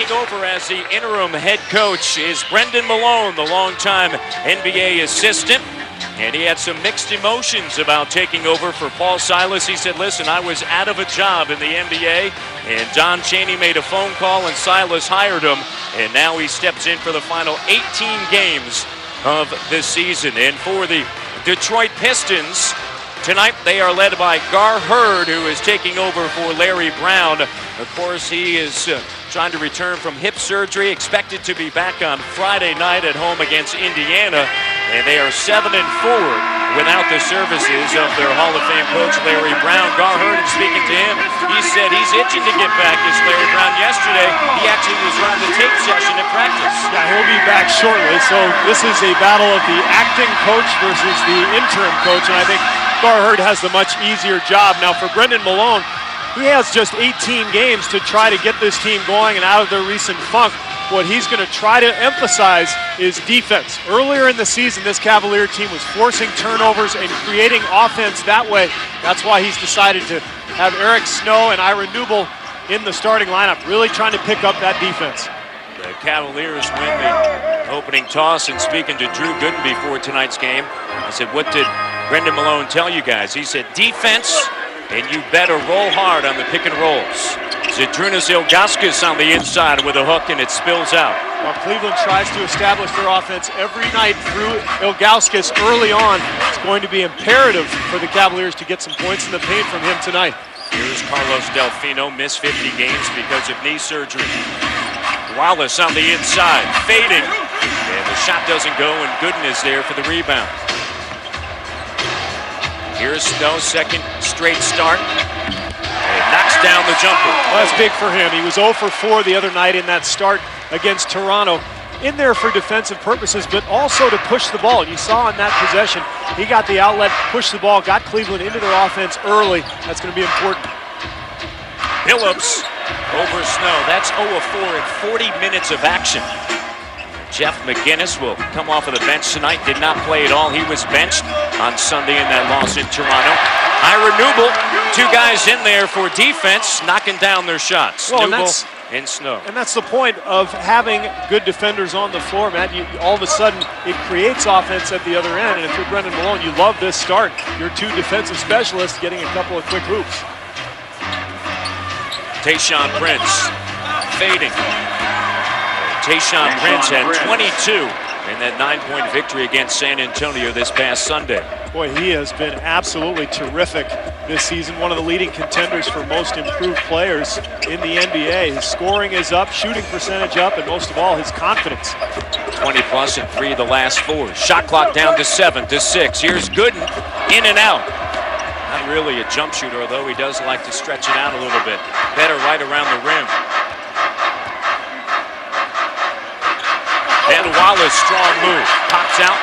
taking over as the interim head coach is Brendan Malone, the longtime NBA assistant. And he had some mixed emotions about taking over for Paul Silas. He said, listen, I was out of a job in the NBA, and Don Chaney made a phone call, and Silas hired him, and now he steps in for the final 18 games of the season. And for the Detroit Pistons, tonight they are led by Gar Hurd, who is taking over for Larry Brown. Of course, he is trying to return from hip surgery, expected to be back on Friday night at home against Indiana. And they are 7-4 without the services of their Hall of Fame coach, Larry Brown. Gar Hurd, speaking to him, he said he's itching to get back as Larry Brown. Yesterday, he actually was running the tape session at practice. Yeah, he'll be back shortly. So this is a battle of the acting coach versus the interim coach. And I think Gar Hurd has the much easier job. Now for Brendan Malone, he has just 18 games to try to get this team going and out of their recent funk. What he's going to try to emphasize is defense. Earlier in the season, this Cavalier team was forcing turnovers and creating offense that way. That's why he's decided to have Eric Snow and Ira Newble in the starting lineup, really trying to pick up that defense. The Cavaliers win the opening toss, and speaking to Drew Gooden before tonight's game, I said, what did Brendan Malone tell you guys? He said, defense, and you better roll hard on the pick and rolls. Zydrunas Ilgauskas on the inside with a hook, and it spills out. Well, Cleveland tries to establish their offense every night through Ilgauskas early on. It's going to be imperative for the Cavaliers to get some points in the paint from him tonight. Here's Carlos Delfino, missed 50 games because of knee surgery. Wallace on the inside, fading, and the shot doesn't go, and Gooden is there for the rebound. Here's Snow, second straight start. And knocks down the jumper. Well, that's big for him. He was 0 for 4 the other night in that start against Toronto. In there for defensive purposes, but also to push the ball. You saw in that possession, he got the outlet, pushed the ball, got Cleveland into their offense early. That's going to be important. Billups over Snow. That's 0 of 4 in 40 minutes of action. Jeff McGinnis will come off of the bench tonight. Did not play at all. He was benched on Sunday in that loss in Toronto. Ira Newble, two guys in there for defense, knocking down their shots. Well, Newble and Snow. And that's the point of having good defenders on the floor, Matt. All of a sudden, it creates offense at the other end. And if you're Brendan Malone, you love this start. Your two defensive specialists getting a couple of quick hoops. Tayshaun Prince fading. Tayshaun Prince had 22 in that 9-point victory against San Antonio this past Sunday. Boy, he has been absolutely terrific this season. One of the leading contenders for most improved players in the NBA. His scoring is up, shooting percentage up, and most of all, his confidence. 20 plus in 3 of the last 4. Shot clock down to 7 to 6. Here's Gooden, in and out. Not really a jump shooter, although he does like to stretch it out a little bit. Better right around the rim. And Wallace, strong move, pops out,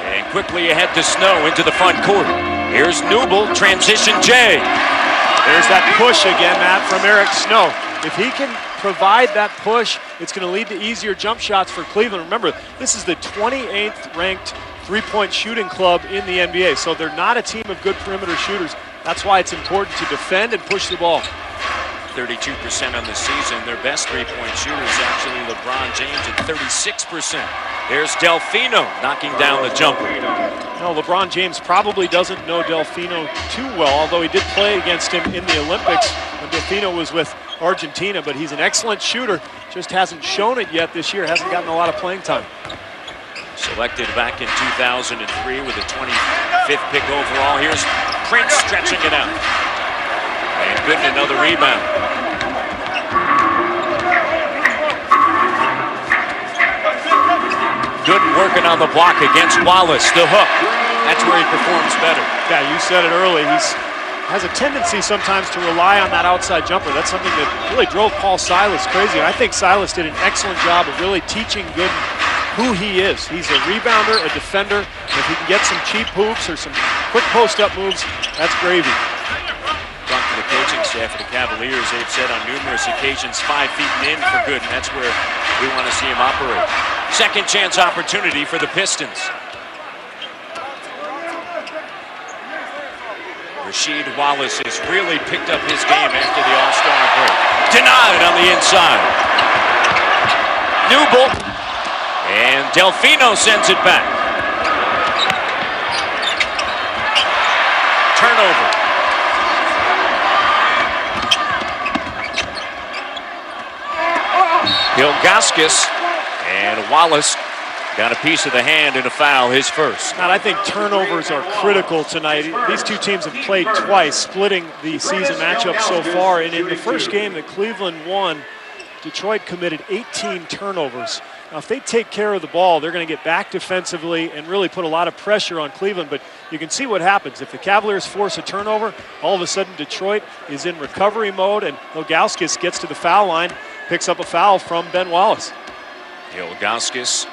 and quickly ahead to Snow into the front court. Here's Newble, transition J. There's that push again, Matt, from Eric Snow. If he can provide that push, it's going to lead to easier jump shots for Cleveland. Remember, this is the 28th ranked three-point shooting club in the NBA, so they're not a team of good perimeter shooters. That's why it's important to defend and push the ball. 32% on the season. Their best three-point shooter is actually LeBron James at 36%. There's Delfino knocking down the jumper. No, LeBron James probably doesn't know Delfino too well, although he did play against him in the Olympics when Delfino was with Argentina, but he's an excellent shooter, just hasn't shown it yet this year, hasn't gotten a lot of playing time. Selected back in 2003 with the 25th pick overall. Here's Prince stretching it out. And Gooden, another rebound. Gooden working on the block against Wallace, the hook. That's where he performs better. Yeah, you said it early. He has a tendency sometimes to rely on that outside jumper. That's something that really drove Paul Silas crazy. I think Silas did an excellent job of really teaching Gooden who he is. He's a rebounder, a defender. If he can get some cheap hoops or some quick post-up moves, that's gravy. Talk to the coaching staff of the Cavaliers. They've said on numerous occasions 5 feet in for Gooden. That's where we want to see him operate. Second chance opportunity for the Pistons. Rasheed Wallace has really picked up his game after the All-Star break. Denied on the inside. Newble. And Delfino sends it back. Turnover. Ilgauskas and Wallace got a piece of the hand and a foul, his first. Matt, I think turnovers are critical tonight. These two teams have played twice, splitting the season matchup so far. And in the first game that Cleveland won, Detroit committed 18 turnovers. Now, if they take care of the ball, they're going to get back defensively and really put a lot of pressure on Cleveland. But you can see what happens. If the Cavaliers force a turnover, all of a sudden Detroit is in recovery mode, and Ilgauskas gets to the foul line, picks up a foul from Ben Wallace. Ilgauskas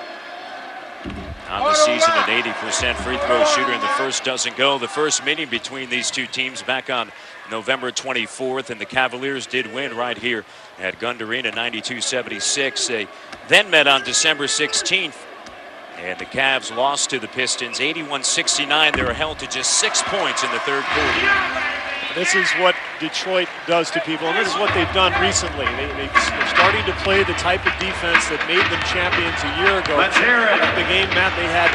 on the season an 80% free throw shooter, and the first doesn't go. The first meeting between these two teams back on November 24th, and the Cavaliers did win right here at Gund Arena, 92-76. They then met on December 16th, and the Cavs lost to the Pistons 81-69. They were held to just 6 points in the third quarter. This is what Detroit does to people, and this is what they've done recently. They're starting to play the type of defense that made them champions a year ago. The game, Matt, they had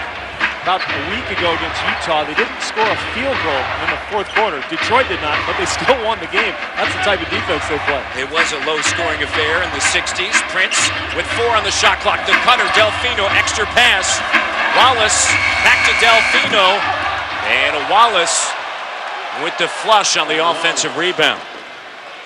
about a week ago against Utah. They didn't score a field goal in the fourth quarter. Detroit did not, but they still won the game. That's the type of defense they play. It was a low-scoring affair in the 60s. Prince with 4 on the shot clock. The cutter, Delfino, extra pass. Wallace back to Delfino, and Wallace with the flush on the offensive rebound.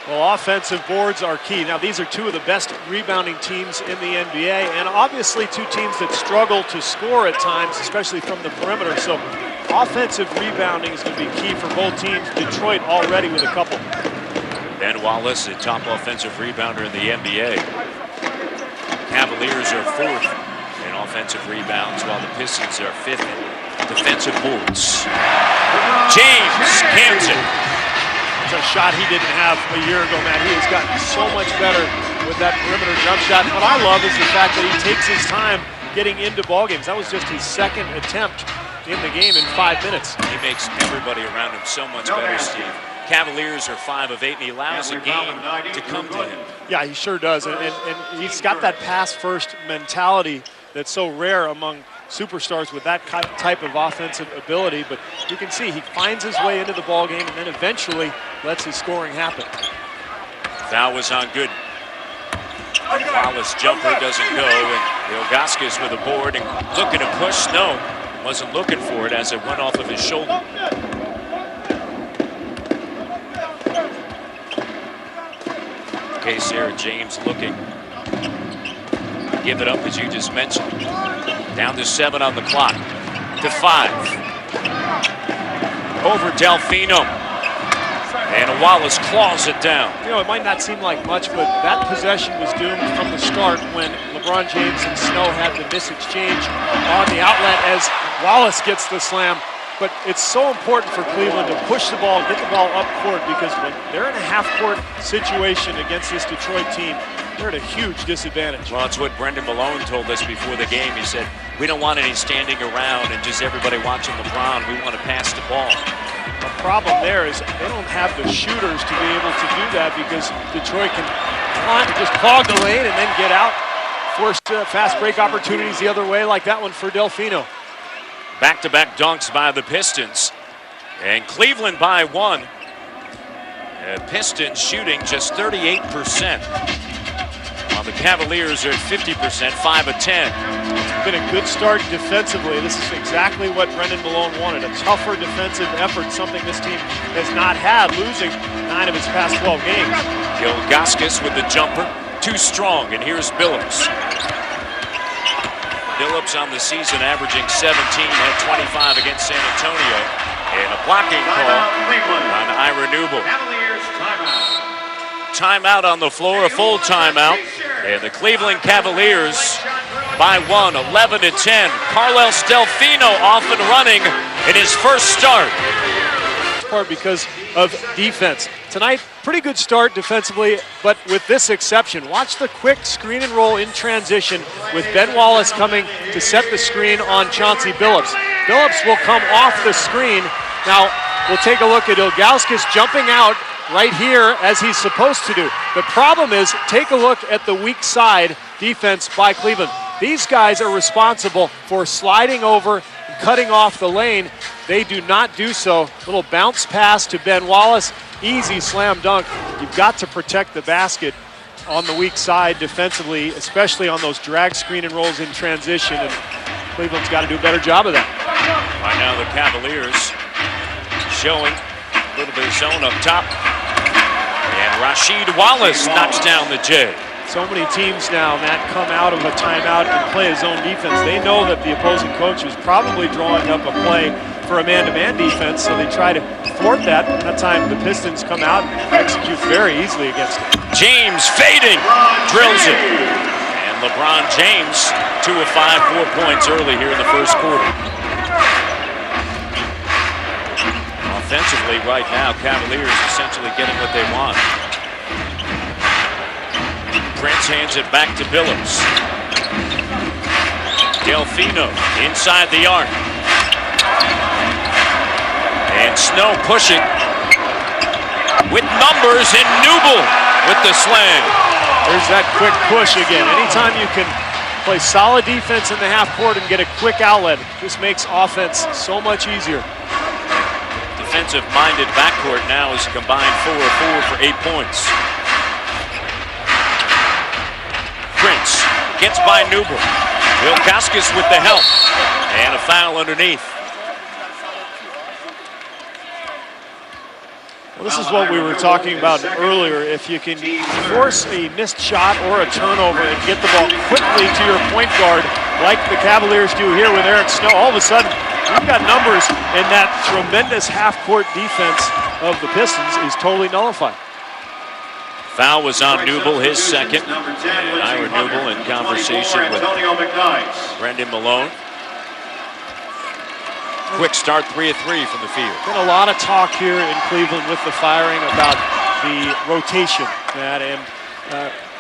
Well, offensive boards are key. Now, these are two of the best rebounding teams in the NBA, and obviously two teams that struggle to score at times, especially from the perimeter. So offensive rebounding is going to be key for both teams. Detroit already with a couple. Ben Wallace, the top offensive rebounder in the NBA. Cavaliers are 4th in offensive rebounds, while the Pistons are 5th in defensive boards. James cans it. It's a shot he didn't have a year ago, Matt. He has gotten so much better with that perimeter jump shot. What I love is the fact that he takes his time getting into ball games. That was just his second attempt in the game in 5 minutes. He makes everybody around him so much better, Steve. Cavaliers are 5 of 8, and he allows a game to come to him. Yeah, he sure does, and he's got that pass-first mentality that's so rare among superstars with that type of offensive ability. But you can see he finds his way into the ball game and then eventually lets his scoring happen. Foul was on good. Wallace jumper doesn't go, and Ilgauskas with a board and looking to push. No, wasn't looking for it as it went off of his shoulder. Okay, Sarah James looking. Give it up, as you just mentioned. Down to 7 on the clock. To 5. Over Delfino. And Wallace claws it down. You know, it might not seem like much, but that possession was doomed from the start when LeBron James and Snow had the misexchange on the outlet as Wallace gets the slam. But it's so important for Cleveland to push the ball, get the ball up court, because when they're in a half-court situation against this Detroit team, they're at a huge disadvantage. Well, it's what Brendan Malone told us before the game. He said, we don't want any standing around and just everybody watching LeBron. We want to pass the ball. The problem there is they don't have the shooters to be able to do that, because Detroit can just clog the lane and then get out. Force fast break opportunities the other way, like that one for Delfino. Back-to-back dunks by the Pistons. And Cleveland by 1. Pistons shooting just 38%. While the Cavaliers are at 50%, 5 of 10. It's been a good start defensively. This is exactly what Brendan Malone wanted. A tougher defensive effort, something this team has not had, losing 9 of its past 12 games. Ilgauskas with the jumper. Too strong, and here's Billups. Billups on the season averaging 17, had 25 against San Antonio. And a blocking call on Ira Newble. Timeout on the floor, a full timeout. And the Cleveland Cavaliers by 1, 11-10. Carlos Delfino off and running in his first start. Because of defense. Tonight, pretty good start defensively, but with this exception. Watch the quick screen and roll in transition with Ben Wallace coming to set the screen on Chauncey Billups. Billups will come off the screen. Now, we'll take a look at Ilgauskas jumping out right here as he's supposed to do. The problem is, take a look at the weak side defense by Cleveland. These guys are responsible for sliding over and cutting off the lane. They do not do so. Little bounce pass to Ben Wallace. Easy slam dunk. You've got to protect the basket on the weak side defensively, especially on those drag screen and rolls in transition. And Cleveland's got to do a better job of that. Right now the Cavaliers showing a little bit of zone up top. And R.Wallace knocks down the J. So many teams now, Matt, come out of a timeout and play a zone defense. They know that the opposing coach is probably drawing up a play for a man-to-man defense, so they try to thwart that. That time the Pistons come out and execute very easily against it. James fading, drills it. And LeBron James 2 of 5, 4 points early here in the first quarter. Offensively right now, Cavaliers essentially getting what they want. Prince hands it back to Billups. Delfino inside the arc. And Snow pushing with numbers, and Newble with the slam. There's that quick push again. Anytime you can play solid defense in the half court and get a quick outlet, this makes offense so much easier. Defensive-minded backcourt now is a combined 4 of 4 for 8 points. Prince gets by Newble. Wilkauskas with the help. And a foul underneath. Well, this is what we were talking about earlier. If you can force a missed shot or a turnover and get the ball quickly to your point guard, like the Cavaliers do here with Eric Snow, all of a sudden, you've got numbers, and that tremendous half-court defense of the Pistons is totally nullified. Foul was on Newble, his second. And Ira Newble in conversation with Brendan Malone. Quick start, 3 of 3 from the field. Been a lot of talk here in Cleveland with the firing about the rotation, Matt, and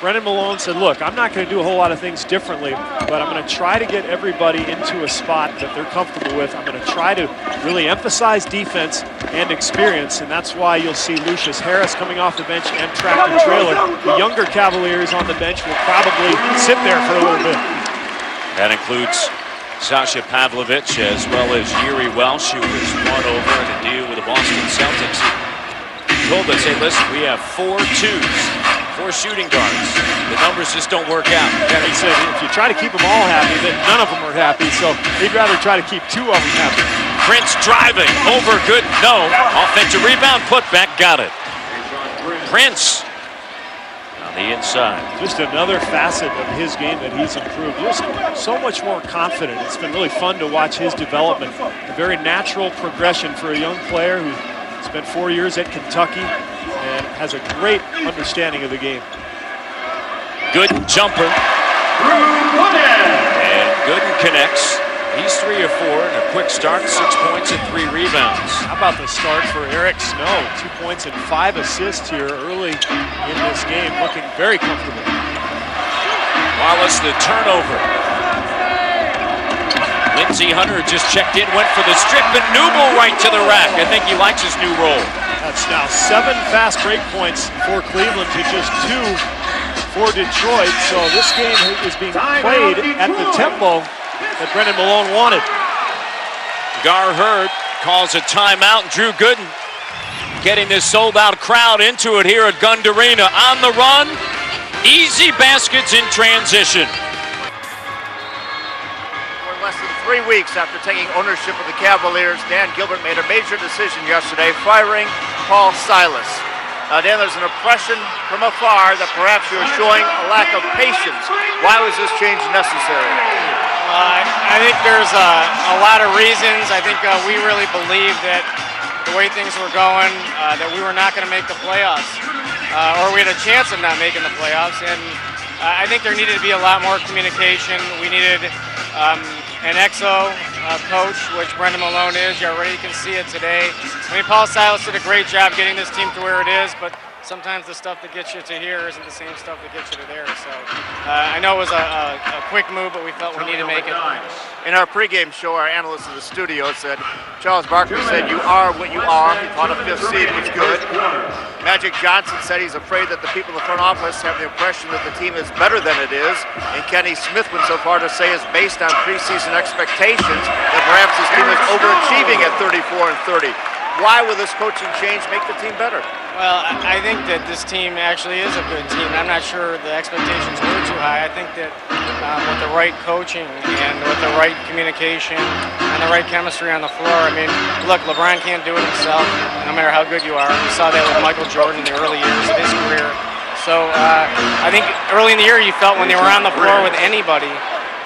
Brendan Malone said, look, I'm not going to do a whole lot of things differently, but I'm going to try to get everybody into a spot that they're comfortable with. I'm going to try to really emphasize defense and experience, and that's why you'll see Lucius Harris coming off the bench and Tractor Trailer. The younger Cavaliers on the bench will probably sit there for a little bit. That includes Sasha Pavlovich as well as Yuri Welsh, who was won over in a deal with the Boston Celtics. He told us, hey, listen, we have 4 twos. 4 shooting guards. The numbers just don't work out. Yeah, he said if you try to keep them all happy, then none of them are happy. So he'd rather try to keep 2 of them happy. Prince driving over, good, no. Offensive rebound, put back, got it. Prince on the inside. Just another facet of his game that he's improved. Just so much more confident. It's been really fun to watch his development. A very natural progression for a young player who spent 4 years at Kentucky and has a great understanding of the game. Gooden jumper. And Gooden connects. He's 3 of 4 and a quick start, 6 points and 3 rebounds. How about the start for Eric Snow? 2 points and 5 assists here early in this game, looking very comfortable. Wallace the turnover. Lindsey Hunter just checked in, went for the strip, and Newble right to the rack. I think he likes his new role. That's now 7 fast break points for Cleveland to just 2 for Detroit. So this game is being played at the tempo that Brendan Malone wanted. Gar Hurd calls a timeout, and Drew Gooden getting this sold-out crowd into it here at Gund Arena. On the run, easy baskets in transition. Less than 3 weeks after taking ownership of the Cavaliers, Dan Gilbert made a major decision yesterday, firing Paul Silas. Dan, there's an impression from afar that perhaps you're showing a lack of patience. Why was this change necessary? I think there's a lot of reasons. I think we really believed that the way things were going, that we were not going to make the playoffs, or we had a chance of not making the playoffs. And I think there needed to be a lot more communication. We needed an EXO coach, which Brendan Malone is. You already can see it today. I mean, Paul Silas did a great job getting this team to where it is, but sometimes the stuff that gets you to here isn't the same stuff that gets you to there. So I know it was a quick move, but we felt we needed to make it. In our pregame show, our analyst in the studio said, Charles Barkley said, "You are what you are." He thought a 5th seed was good. Magic Johnson said he's afraid that the people in the front office have the impression that the team is better than it is. And Kenny Smith went so far to say it's based on preseason expectations that perhaps this team is overachieving at 34-30. Why will this coaching change make the team better? Well, I think that this team actually is a good team. I'm not sure the expectations were too high. I think that with the right coaching and with the right communication and the right chemistry on the floor, I mean, look, LeBron can't do it himself, no matter how good you are. We saw that with Michael Jordan in the early years of his career. So I think early in the year you felt when they were on the floor with anybody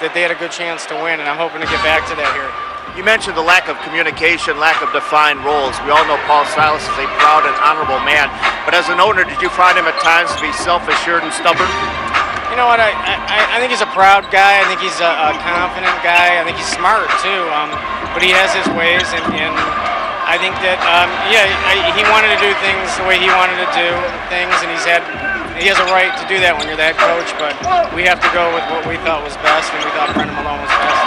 that they had a good chance to win, and I'm hoping to get back to that here. You mentioned the lack of communication, lack of defined roles. We all know Paul Silas is a proud and honorable man, but as an owner, did you find him at times to be self-assured and stubborn? You know what, I think he's a proud guy. I think he's a confident guy. I think he's smart too, but he has his ways, and I think that, he wanted to do things the way he wanted to do things, and he has a right to do that when you're the head coach, but we have to go with what we thought was best, and we thought Brendan Malone was best.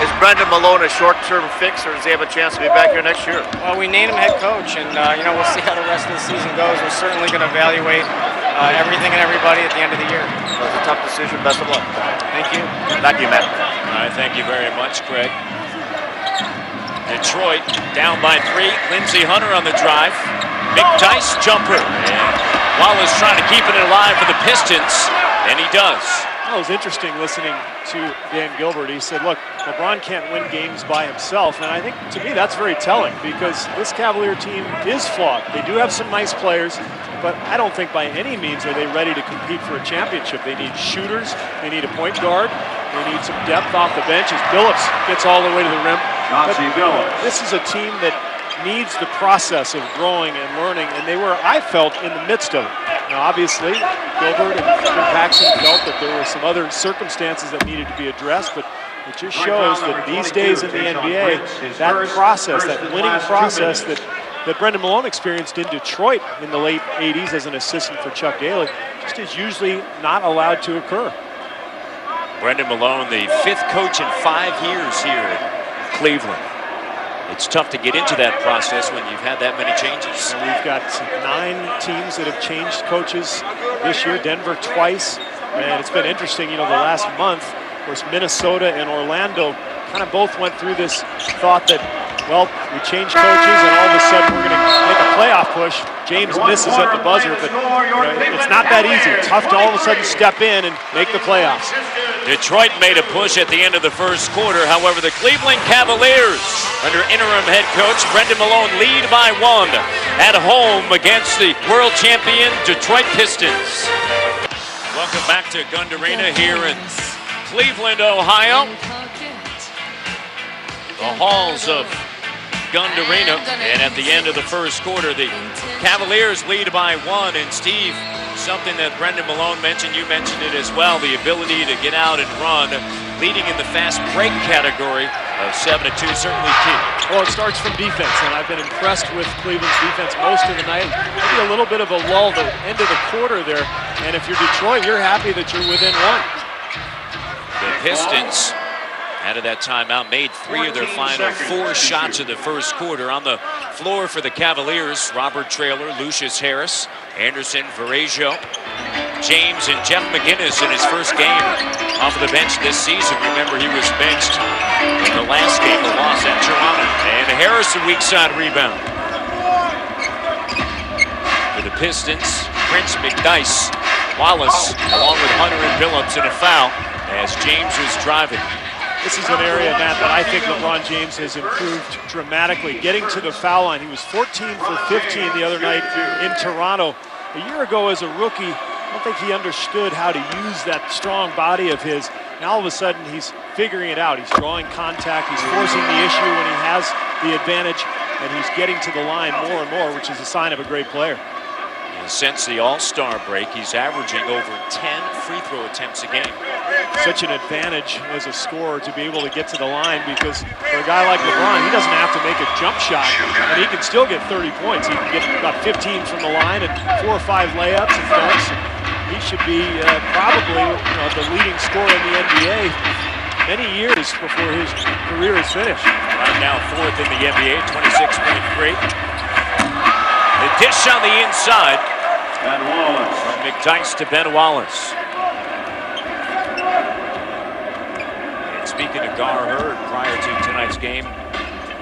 Is Brendan Malone a short-term fix, or does he have a chance to be back here next year? Well, we named him head coach, and we'll see how the rest of the season goes. We're certainly going to evaluate everything and everybody at the end of the year. So it's a tough decision. Best of luck. Thank you. Thank you, Matt. All right, thank you very much, Craig. Detroit down by 3. Lindsey Hunter on the drive. McDyess jumper. And Wallace trying to keep it alive for the Pistons, and he does. It was interesting listening to Dan Gilbert. He said, look, LeBron can't win games by himself. And I think, to me, that's very telling because this Cavalier team is flawed. They do have some nice players, but I don't think by any means are they ready to compete for a championship. They need shooters. They need a point guard. They need some depth off the bench as Billups gets all the way to the rim. But this is a team that needs the process of growing and learning, and they were, I felt, in the midst of it. Now, obviously, Gilbert and Jim Paxson felt that there were some other circumstances that needed to be addressed, but it just shows that these days in the NBA, that process, that winning process that Brendan Malone experienced in Detroit in the late 80s as an assistant for Chuck Daly, just is usually not allowed to occur. Brendan Malone, the 5th coach in 5 years here at Cleveland. It's tough to get into that process when you've had that many changes. And we've got 9 teams that have changed coaches this year, Denver twice, and it's been interesting, the last month, of course, Minnesota and Orlando kind of both went through this thought that, well, we changed coaches and all of a sudden we're going to make a playoff push. James misses at the buzzer, but it's not that easy. It's tough to all of a sudden step in and make the playoffs. Detroit made a push at the end of the first quarter. However, the Cleveland Cavaliers, under interim head coach Brendan Malone, lead by 1 at home against the world champion Detroit Pistons. Welcome back to Gund Arena here in Cleveland, Ohio. The halls of Gund Arena, and at the end of the first quarter, the Cavaliers lead by 1. And Steve, something that Brendan Malone mentioned, you mentioned it as well, the ability to get out and run, leading in the fast break category of 7-2, certainly key. Well, it starts from defense, and I've been impressed with Cleveland's defense most of the night. Maybe a little bit of a lull at the end of the quarter there, and if you're Detroit, you're happy that you're within 1. The Pistons, out of that timeout, made 3 of their final 4 shots of the first quarter. On the floor for the Cavaliers, Robert Traylor, Lucius Harris, Anderson, Varejao, James, and Jeff McGinnis in his first game off of the bench this season. Remember, he was benched in the last game, the loss at Toronto. And Harris, a weak side rebound. For the Pistons, Prince, McDyess, Wallace, along with Hunter and Billups, in a foul as James was driving. This is an area, Matt, that I think LeBron James has improved dramatically. Getting to the foul line, he was 14 for 15 the other night in Toronto. A year ago as a rookie, I don't think he understood how to use that strong body of his. Now all of a sudden he's figuring it out. He's drawing contact, he's forcing the issue when he has the advantage, and he's getting to the line more and more, which is a sign of a great player. Since the All-Star break, he's averaging over 10 free throw attempts a game. Such an advantage as a scorer to be able to get to the line, because for a guy like LeBron, he doesn't have to make a jump shot, and he can still get 30 points. He can get about 15 from the line and 4 or 5 layups and dunks. He should be probably the leading scorer in the NBA many years before his career is finished. Right now, fourth in the NBA, 26.3. The dish on the inside. Ben Wallace. From McDyess to Ben Wallace. And speaking of Gar Hurd prior to tonight's game,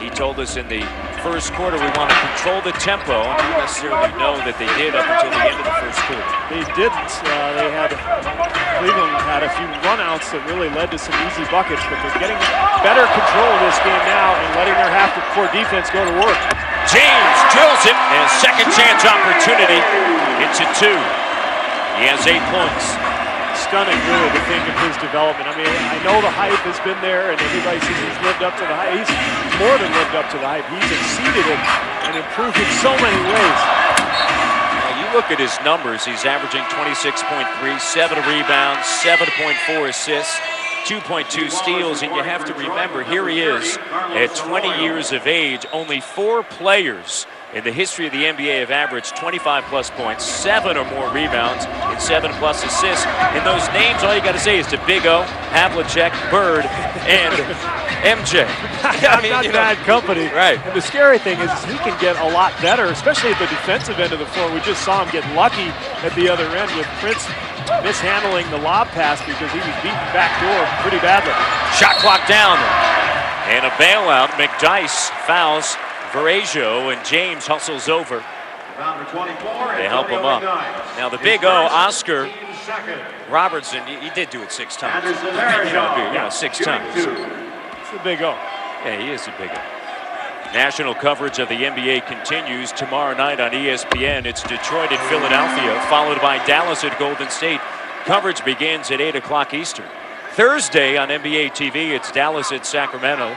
he told us in the first quarter we want to control the tempo. I don't necessarily know that they did up until the end of the first quarter. They didn't. Cleveland had a few runouts that really led to some easy buckets, but they're getting better control of this game now and letting their half-court defense go to work. James drills it, and a second chance opportunity. It's a 2. He has 8 points. Stunning, really, to think of his development. I mean, I know the hype has been there, and everybody says he's lived up to the hype. He's more than lived up to the hype. He's exceeded it and improved in so many ways. Now, you look at his numbers. He's averaging 26.3, 7 rebounds, 7.4 assists, 2.2 steals, and you have to remember, here he is at 20 years of age. Only 4 players in the history of the NBA have averaged 25-plus points, 7 or more rebounds, and 7-plus assists. And those names, all you got to say is to Big O, Havlicek, Bird, and MJ. I mean, not bad company. Right. And the scary thing is he can get a lot better, especially at the defensive end of the floor. We just saw him get lucky at the other end with Prince mishandling the lob pass because he was beaten backdoor pretty badly. Shot clock down. And a bailout. McDyess fouls Veragio, and James hustles over. They help him up. Now the Big O, Oscar Robertson, he did do it 6 times. 6 times. It's the Big O. Yeah, he is the Big O. National coverage of the NBA continues tomorrow night on ESPN. It's Detroit at Philadelphia, followed by Dallas at Golden State. Coverage begins at 8 o'clock Eastern. Thursday on NBA TV, it's Dallas at Sacramento.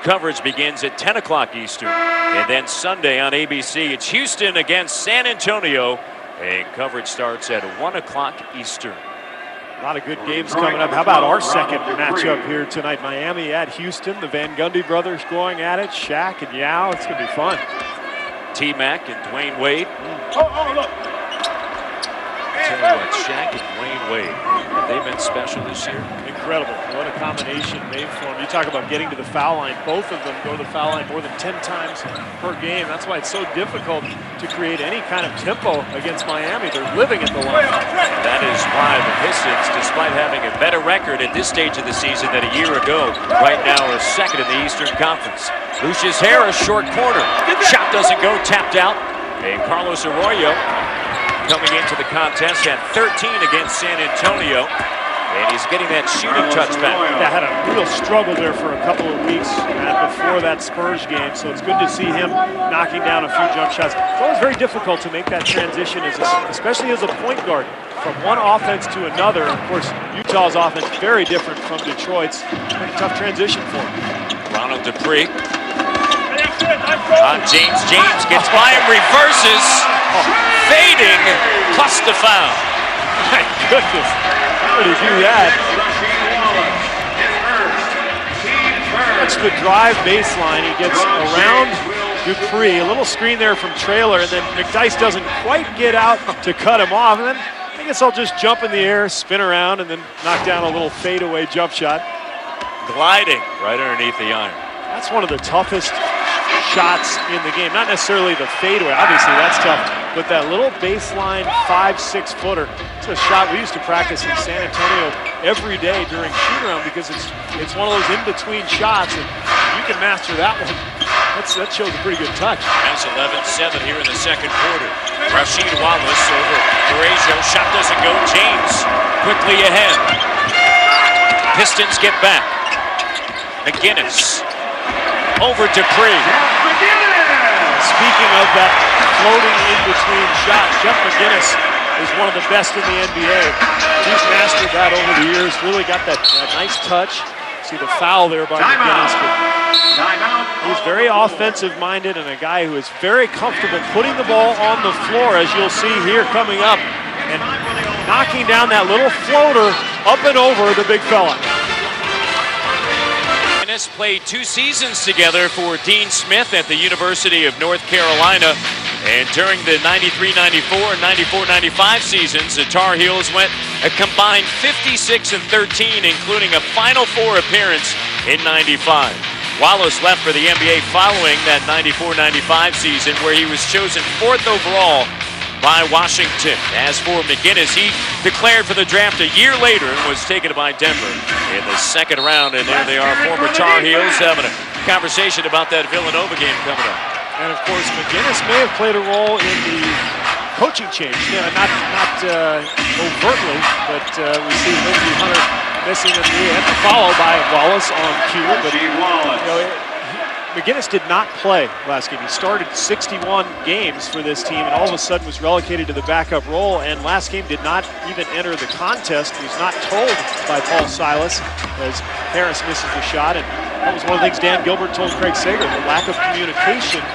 Coverage begins at 10 o'clock Eastern. And then Sunday on ABC, it's Houston against San Antonio. And coverage starts at 1 o'clock Eastern. A lot of good games coming up. How about our second matchup here tonight? Miami at Houston. The Van Gundy brothers going at it. Shaq and Yao. It's going to be fun. T-Mac and Dwayne Wade. Look. Tell you what, Shaq and Dwayne Wade, they've been special this year. Incredible. What a combination they've formed. You talk about getting to the foul line. Both of them go to the foul line more than 10 times per game. That's why it's so difficult to create any kind of tempo against Miami. They're living at the line. That is why the Pistons, despite having a better record at this stage of the season than a year ago, right now are second in the Eastern Conference. Lucius Harris, short corner. Shot doesn't go, tapped out. And Carlos Arroyo coming into the contest had 13 against San Antonio. And he's getting that shooting touch back. Yeah, had a real struggle there for a couple of weeks before that Spurs game, so it's good to see him knocking down a few jump shots. It's always very difficult to make that transition, especially as a point guard, from one offense to another. Of course, Utah's offense very different from Detroit's. A tough transition for him. Ronald Dupree. James gets by him, reverses, fading, plus the foul. My goodness. How did he do that? That's the drive baseline. He gets around Dupree. A little screen there from Traylor, and then McDyess doesn't quite get out to cut him off. And then I guess I'll just jump in the air, spin around, and then knock down a little fadeaway jump shot. Gliding right underneath the iron. That's one of the toughest shots in the game. Not necessarily the fadeaway. Obviously, that's tough. But that little baseline 5-6 footer, it's a shot we used to practice in San Antonio every day during shoot-around because it's one of those in-between shots, and you can master that one. That shows a pretty good touch. That's 11-7 here in the second quarter. Rasheed Wallace over Veragio. Shot doesn't go. James quickly ahead. Pistons get back. McGinnis over Dupree. Speaking of that floating in between shots, Jeff McGinnis is one of the best in the NBA. He's mastered that over the years, really got that nice touch. See the foul there by McGinnis. He's very offensive-minded and a guy who is very comfortable putting the ball on the floor, as you'll see here coming up, and knocking down that little floater up and over the big fella. Played 2 seasons together for Dean Smith at the University of North Carolina, and during the 93-94 and 94-95 seasons, the Tar Heels went a combined 56-13, including a Final Four appearance in '95. Wallace left for the NBA following that 94-95 season, where he was chosen 4th overall by Washington. As for McGinnis, he declared for the draft a year later and was taken by Denver in the 2nd round. And there they are, former Tar Heels, having a conversation about that Villanova game coming up. And of course, McGinnis may have played a role in the coaching change. Yeah, not overtly, but we see Lindsey Hunter missing at the follow by Wallace on cue. But McGinnis did not play last game. He started 61 games for this team and all of a sudden was relegated to the backup role, and last game did not even enter the contest. He was not told by Paul Silas as Harris misses the shot, and that was one of the things Dan Gilbert told Craig Sager. The lack of communication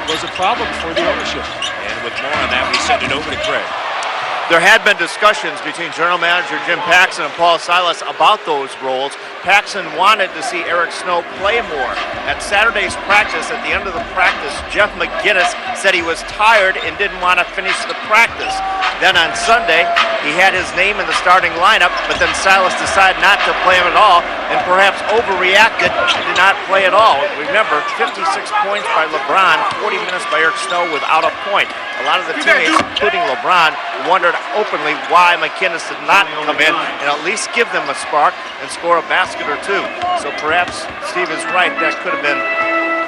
was a problem for the ownership. And with more on that, we send it over to Craig. There had been discussions between General Manager Jim Paxson and Paul Silas about those roles. Paxson wanted to see Eric Snow play more. At Saturday's practice, at the end of the practice, Jeff McGinnis said he was tired and didn't want to finish the practice. Then on Sunday, he had his name in the starting lineup, but then Silas decided not to play him at all and perhaps overreacted and did not play at all. Remember, 56 points by LeBron, 40 minutes by Eric Snow without a point. A lot of the teammates, including LeBron, wondered openly why McGinnis did not come in and at least give them a spark and score a basket or two. So perhaps Steve is right, that could have been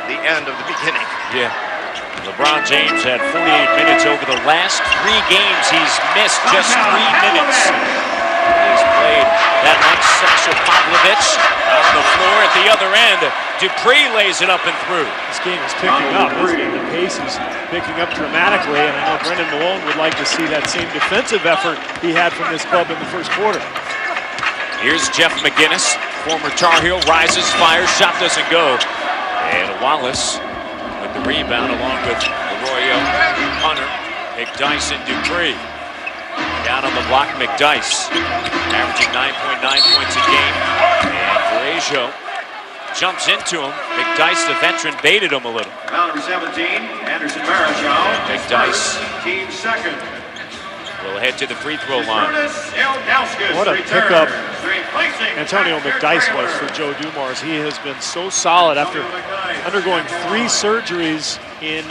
the end of the beginning. Yeah. LeBron James had 48 minutes over the last 3 games. He's missed just 3 minutes. He's played that much. Sasha Pavlovich on the floor at the other end. Dupree lays it up and through. This game is picking up, isn't it? The pace is picking up dramatically, and I know Brendan Malone would like to see that same defensive effort he had from this club in the first quarter. Here's Jeff McGinnis, former Tar Heel, rises, fires, shot doesn't go. And Wallace with the rebound along with Arroyo, Hunter, McDyess, and Dupree. Down on the block, McDyess, averaging 9.9 points a game. And Varejao jumps into him. McDyess, the veteran, baited him a little. Foul number 17, Anderson Varejao. McDyess team second. will head to the free throw line. What a pickup Antonio McDyess was for Joe Dumars. He has been so solid after undergoing 3 surgeries in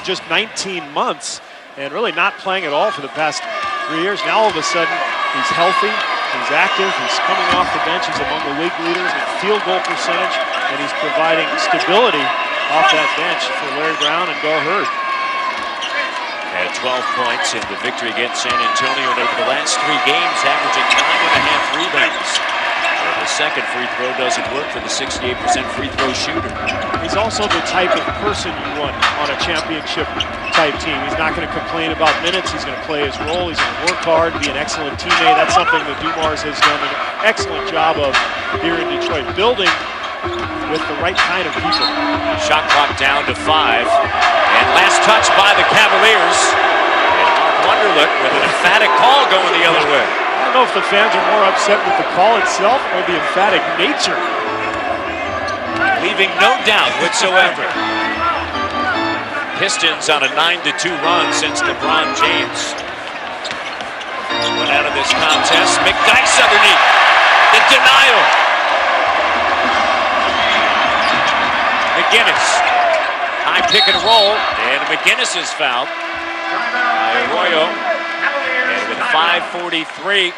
just 19 months and really not playing at all for the past 3 years. Now all of a sudden he's healthy, he's active, he's coming off the bench, he's among the league leaders in field goal percentage, and he's providing stability off that bench for Larry Brown and Gar Hurd. Had 12 points in the victory against San Antonio, and over the last 3 games, averaging 9.5 rebounds. And the second free throw doesn't work for the 68% free throw shooter. He's also the type of person you want on a championship-type team. He's not going to complain about minutes. He's going to play his role. He's going to work hard, be an excellent teammate. That's something that Dumars has done an excellent job of here in Detroit, building with the right kind of people. Shot clock down to 5. And last touch by the Cavaliers. And Mark Wunderlich with an emphatic call going the other way. I don't know if the fans are more upset with the call itself or the emphatic nature. Leaving no doubt whatsoever. Pistons on a 9-2 run since LeBron James went out of this contest. McDyess underneath. The denial. McGinnis. High pick and roll. And McGinnis is fouled by Arroyo. And with 5:43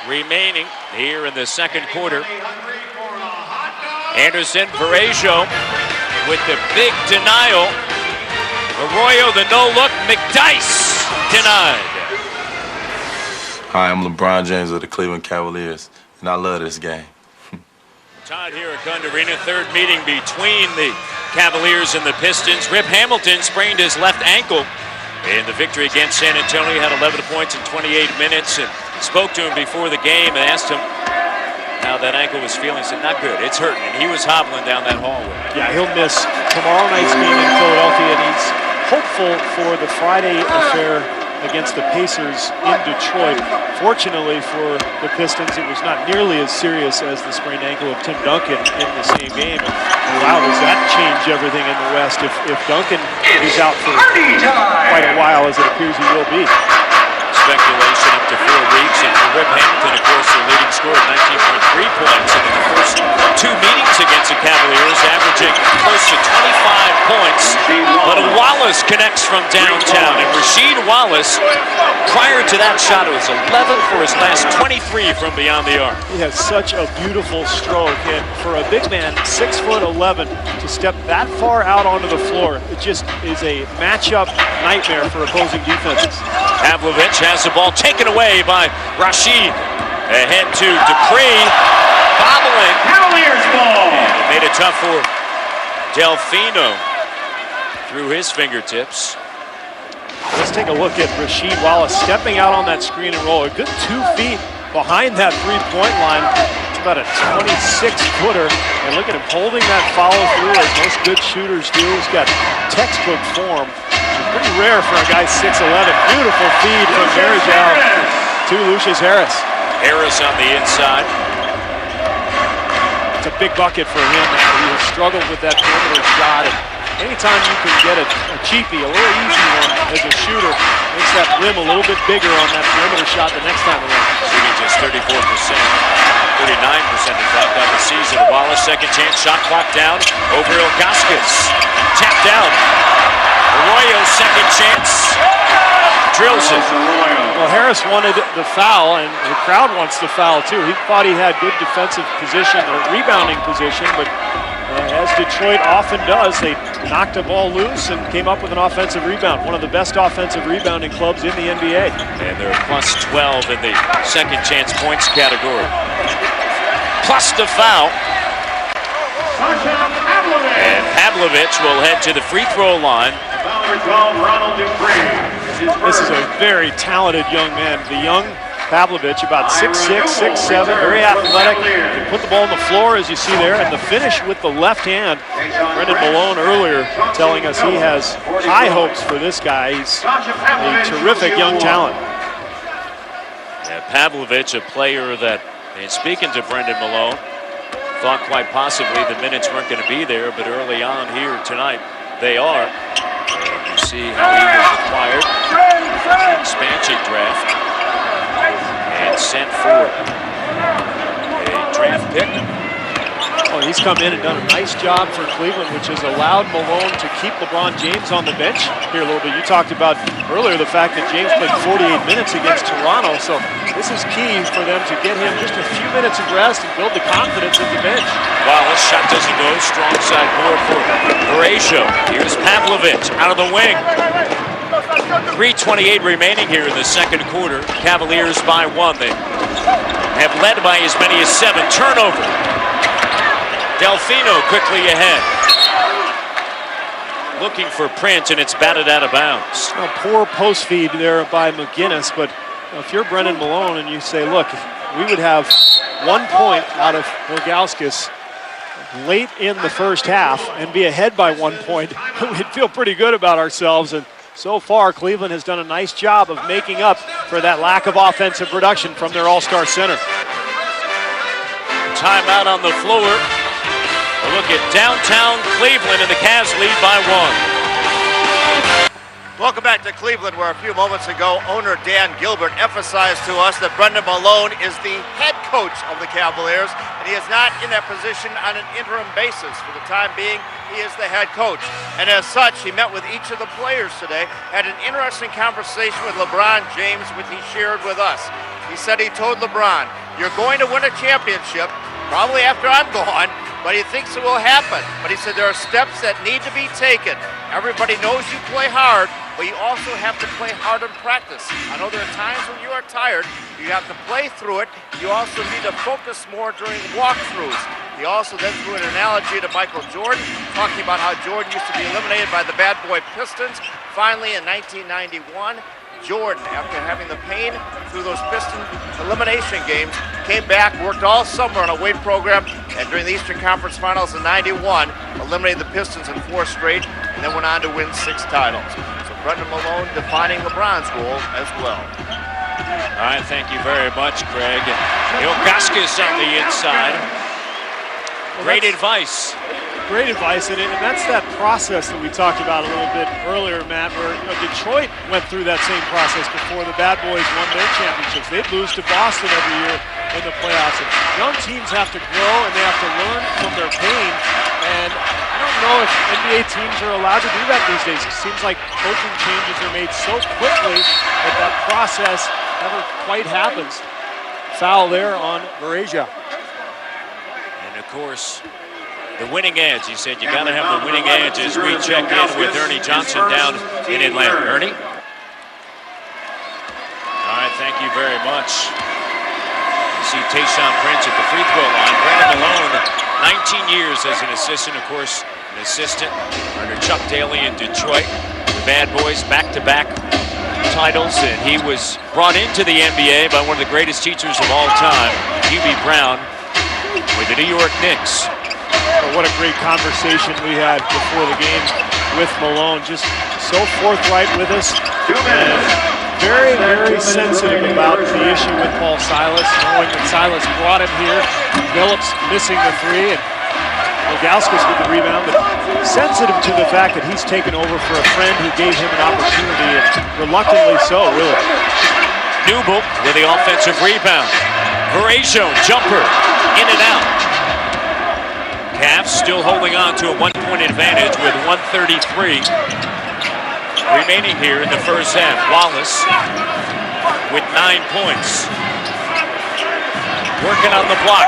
remaining here in the second quarter, Anderson Varejao with the big denial. Arroyo the no-look. McDyess denied. Hi, I'm LeBron James of the Cleveland Cavaliers, and I love this game. Tied here at Gund Arena, third meeting between the Cavaliers and the Pistons. Rip Hamilton sprained his left ankle in the victory against San Antonio. He had 11 points in 28 minutes and spoke to him before the game and asked him how that ankle was feeling. He said, not good, it's hurting. And he was hobbling down that hallway. Yeah, he'll miss tomorrow night's game in Philadelphia, and he's hopeful for the Friday affair against the Pacers in Detroit. Fortunately for the Pistons, it was not nearly as serious as the sprained ankle of Tim Duncan in the same game. And wow, does that change everything in the West if Duncan is out for quite a while, as it appears he will be. Speculation up to 4 weeks. And for Rip Hamilton, of course, their leading scorer at 19.3 points in the first 2 meetings against the Cavaliers, averaging close to 25 points. But Wallace connects from downtown, and Rasheed Wallace, prior to that shot, it was 11 for his last 23 from beyond the arc. He has such a beautiful stroke, and for a big man, 6'11", to step that far out onto the floor, it just is a matchup nightmare for opposing defenses. Pavlovich has the ball taken away by Rasheed. Ahead to Dupree, bobbling. Cavaliers ball. And it made it tough for Delfino through his fingertips. Let's take a look at Rasheed Wallace stepping out on that screen and roll. A good 2 feet behind that three-point line. It's about a 26-footer. And look at him holding that follow through as most good shooters do. He's got textbook form. Pretty rare for a guy 6'11". Beautiful feed from Marajau to Lucius Harris. Harris on the inside. It's a big bucket for him. He has struggled with that perimeter shot. And anytime you can get a cheapie, a little easy one as a shooter, makes that rim a little bit bigger on that perimeter shot the next time around. Shooting just 34%, 39% in fact on the season. Wallace second chance, shot clock down over Ilgauskas. Tapped out. Arroyo second chance. Drills it. Well, Harris wanted the foul, and the crowd wants the foul too. He thought he had good defensive position or rebounding position, but as Detroit often does, they knocked a ball loose and came up with an offensive rebound. One of the best offensive rebounding clubs in the NBA. And they're plus 12 in the second chance points category. Plus the foul. And Pavlovich will head to the free throw line. This is a very talented young man. The young Pavlovich, about 6'6", 6'7", very athletic. Can put the ball on the floor, as you see there, and the finish with the left hand. Brendan Malone earlier telling us he has high hopes for this guy. He's a terrific young talent. Yeah, Pavlovich, a player that, and speaking to Brendan Malone, thought quite possibly the minutes weren't going to be there, but early on here tonight, they are. And you see how he was acquired in the expansion draft and sent for a draft pick. Well, he's come in and done a nice job for Cleveland, which has allowed Malone to keep LeBron James on the bench here a little bit. You talked about earlier the fact that James played 48 minutes against Toronto, so this is key for them to get him just a few minutes of rest and build the confidence at the bench. Wow, this shot doesn't go. Strong side board for Horatio. Here's Pavlovich out of the wing. 3:28 remaining here in the second quarter. Cavaliers by 1. They have led by as many as 7. Turnover. Delfino quickly ahead. Looking for Prince, and it's batted out of bounds. A poor post feed there by McGinnis, but if you're Brendan Malone and you say, look, we would have 1 point out of Ilgauskas late in the first half and be ahead by 1 point, we'd feel pretty good about ourselves. And so far, Cleveland has done a nice job of making up for that lack of offensive production from their all-star center. Timeout on the floor. A look at downtown Cleveland, and the Cavs lead by 1. Welcome back to Cleveland, where a few moments ago, owner Dan Gilbert emphasized to us that Brendan Malone is the head coach of the Cavaliers, and he is not in that position on an interim basis. For the time being, he is the head coach. And as such, he met with each of the players today, had an interesting conversation with LeBron James, which he shared with us. He said he told LeBron, "You're going to win a championship, probably after I'm gone, but he thinks it will happen." But he said there are steps that need to be taken. Everybody knows you play hard, but you also have to play hard in practice. I know there are times when you are tired. You have to play through it. You also need to focus more during walkthroughs. He also then threw an analogy to Michael Jordan, talking about how Jordan used to be eliminated by the bad boy Pistons. Finally, in 1991, Jordan, after having the pain through those Pistons elimination games, came back, worked all summer on a weight program, and during the Eastern Conference Finals in '91, eliminated the Pistons in 4 straight, and then went on to win 6 titles. So Brendan Malone defining LeBron's role as well. All right, thank you very much, Greg. Ilgauskas on the inside. Great advice. Great advice, and that's that process that we talked about a little bit earlier, Matt, where Detroit went through that same process before the Bad Boys won their championships. They'd lose to Boston every year in the playoffs. And young teams have to grow, and they have to learn from their pain, and I don't know if NBA teams are allowed to do that these days. It seems like coaching changes are made so quickly that that process never quite happens. Foul there on Varejao. And of course, the winning edge. He said you got to have the winning edge as we check in with Ernie Johnson down in Atlanta. Ernie? All right, thank you very much. You see Tayshaun Prince at the free throw line. Brandon Malone, 19 years as an assistant, of course, an assistant under Chuck Daly in Detroit. The Bad Boys back-to-back titles, and he was brought into the NBA by one of the greatest teachers of all time, Hubie Brown, with the New York Knicks. What a great conversation we had before the game with Malone. Just so forthright with us and very, very sensitive about the issue with Paul Silas, knowing that Silas brought him here. Phillips missing the three, and Ilgauskas with the rebound, but sensitive to the fact that he's taken over for a friend who gave him an opportunity, and reluctantly so, really. Newble with the offensive rebound. Varejao, jumper, in and out. Cavs still holding on to a one-point advantage with 1:33 remaining here in the first half. Wallace with 9 points. Working on the block.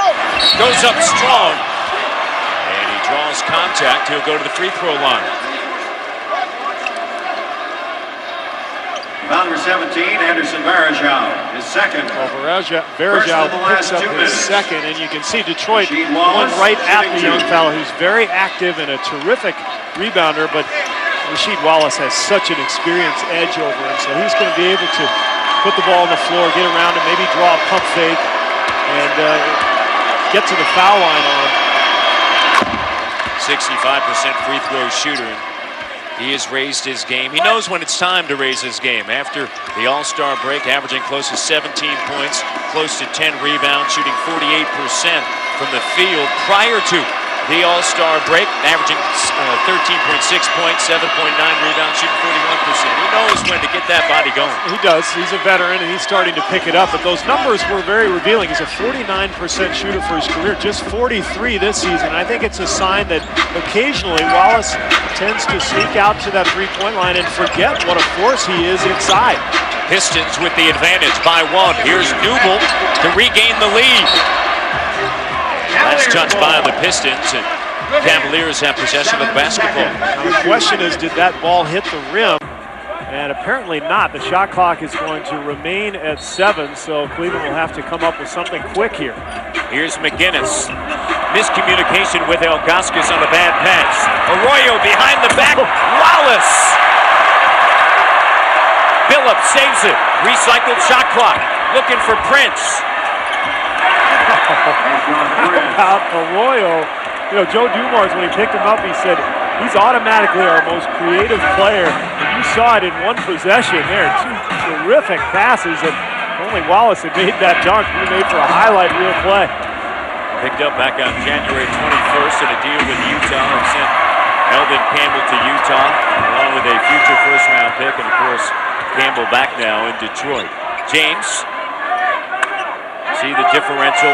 Goes up strong. And he draws contact. He'll go to the free throw line. Foul number 17, Anderson Varejao, his second. Well, Varejao picks up his second, and you can see Detroit going right at the young fellow who's very active and a terrific rebounder, but Rasheed Wallace has such an experienced edge over him, so he's going to be able to put the ball on the floor, get around him, maybe draw a pump fake, and get to the foul line on. 65% free throw shooter. He has raised his game. He knows when it's time to raise his game. After the All-Star break, averaging close to 17 points, close to 10 rebounds, shooting 48% from the field prior to the All-Star break, averaging 13.6 points, 7.9 rebounds, shooting 41%. He knows when to get that body going. He does. He's a veteran, and he's starting to pick it up. But those numbers were very revealing. He's a 49% shooter for his career, just 43 this season. I think it's a sign that occasionally Wallace tends to sneak out to that three-point line and forget what a force he is inside. Pistons with the advantage by 1. Here's Newble to regain the lead. Last touch by the Pistons, and Cavaliers have possession of the basketball. Now the question is, did that ball hit the rim? And apparently not. The shot clock is going to remain at 7, so Cleveland will have to come up with something quick here. Here's McGinnis. Miscommunication with Ilgauskas on a bad pass. Arroyo behind the back. Wallace! Phillips saves it. Recycled shot clock. Looking for Prince. About Arroyo, you know, Joe Dumars, when he picked him up, he said he's automatically our most creative player. And you saw it in one possession there. 2 terrific passes, and only Wallace had made that dunk. He made for a highlight reel play. Picked up back on January 21st in a deal with Utah and sent Elvin Campbell to Utah, along with a future first-round pick, and of course, Campbell back now in Detroit. James, see the differential.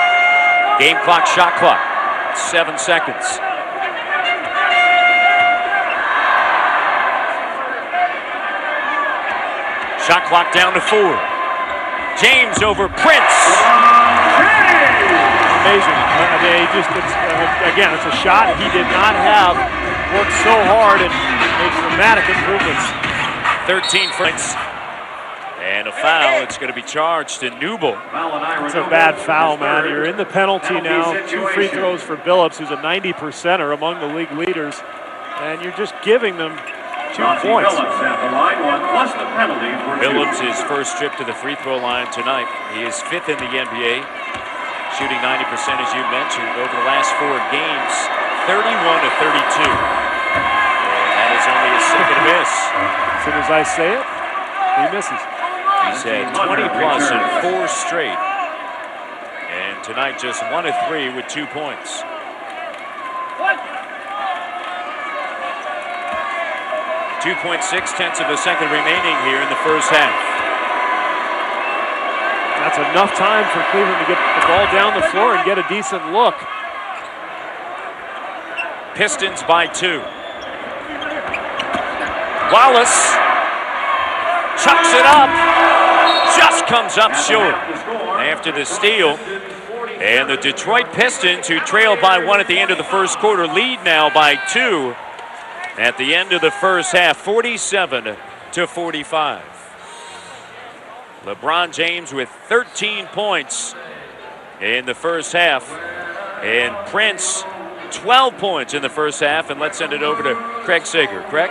Game clock, shot clock, 7 seconds. Shot clock down to 4. James over Prince. Amazing. I mean, again, it's a shot he did not have. Worked so hard and made dramatic improvements. 13 points. And a foul. It's going to be charged to Newble. It's a bad foul, man. You're in the penalty now. 2 free throws for Billups, who's a 90%er among the league leaders. And you're just giving them 2 points. Billups, his first trip to the free throw line tonight. He is 5th in the NBA, shooting 90%, as you mentioned. Over the last 4 games, 31 of 32. And that is only his second miss. As soon as I say it, he misses. He's had 20 plus in 4 straight. And tonight just 1 of 3 with 2 points. 2.6 of a second remaining here in the first half. That's enough time for Cleveland to get the ball down the floor and get a decent look. Pistons by 2. Wallace chucks it up, just comes up short after the steal. And the Detroit Pistons, who trailed by 1 at the end of the first quarter, lead now by 2 at the end of the first half, 47-45. LeBron James with 13 points in the first half, and Prince 12 points in the first half. And let's send it over to Craig Sager. Craig?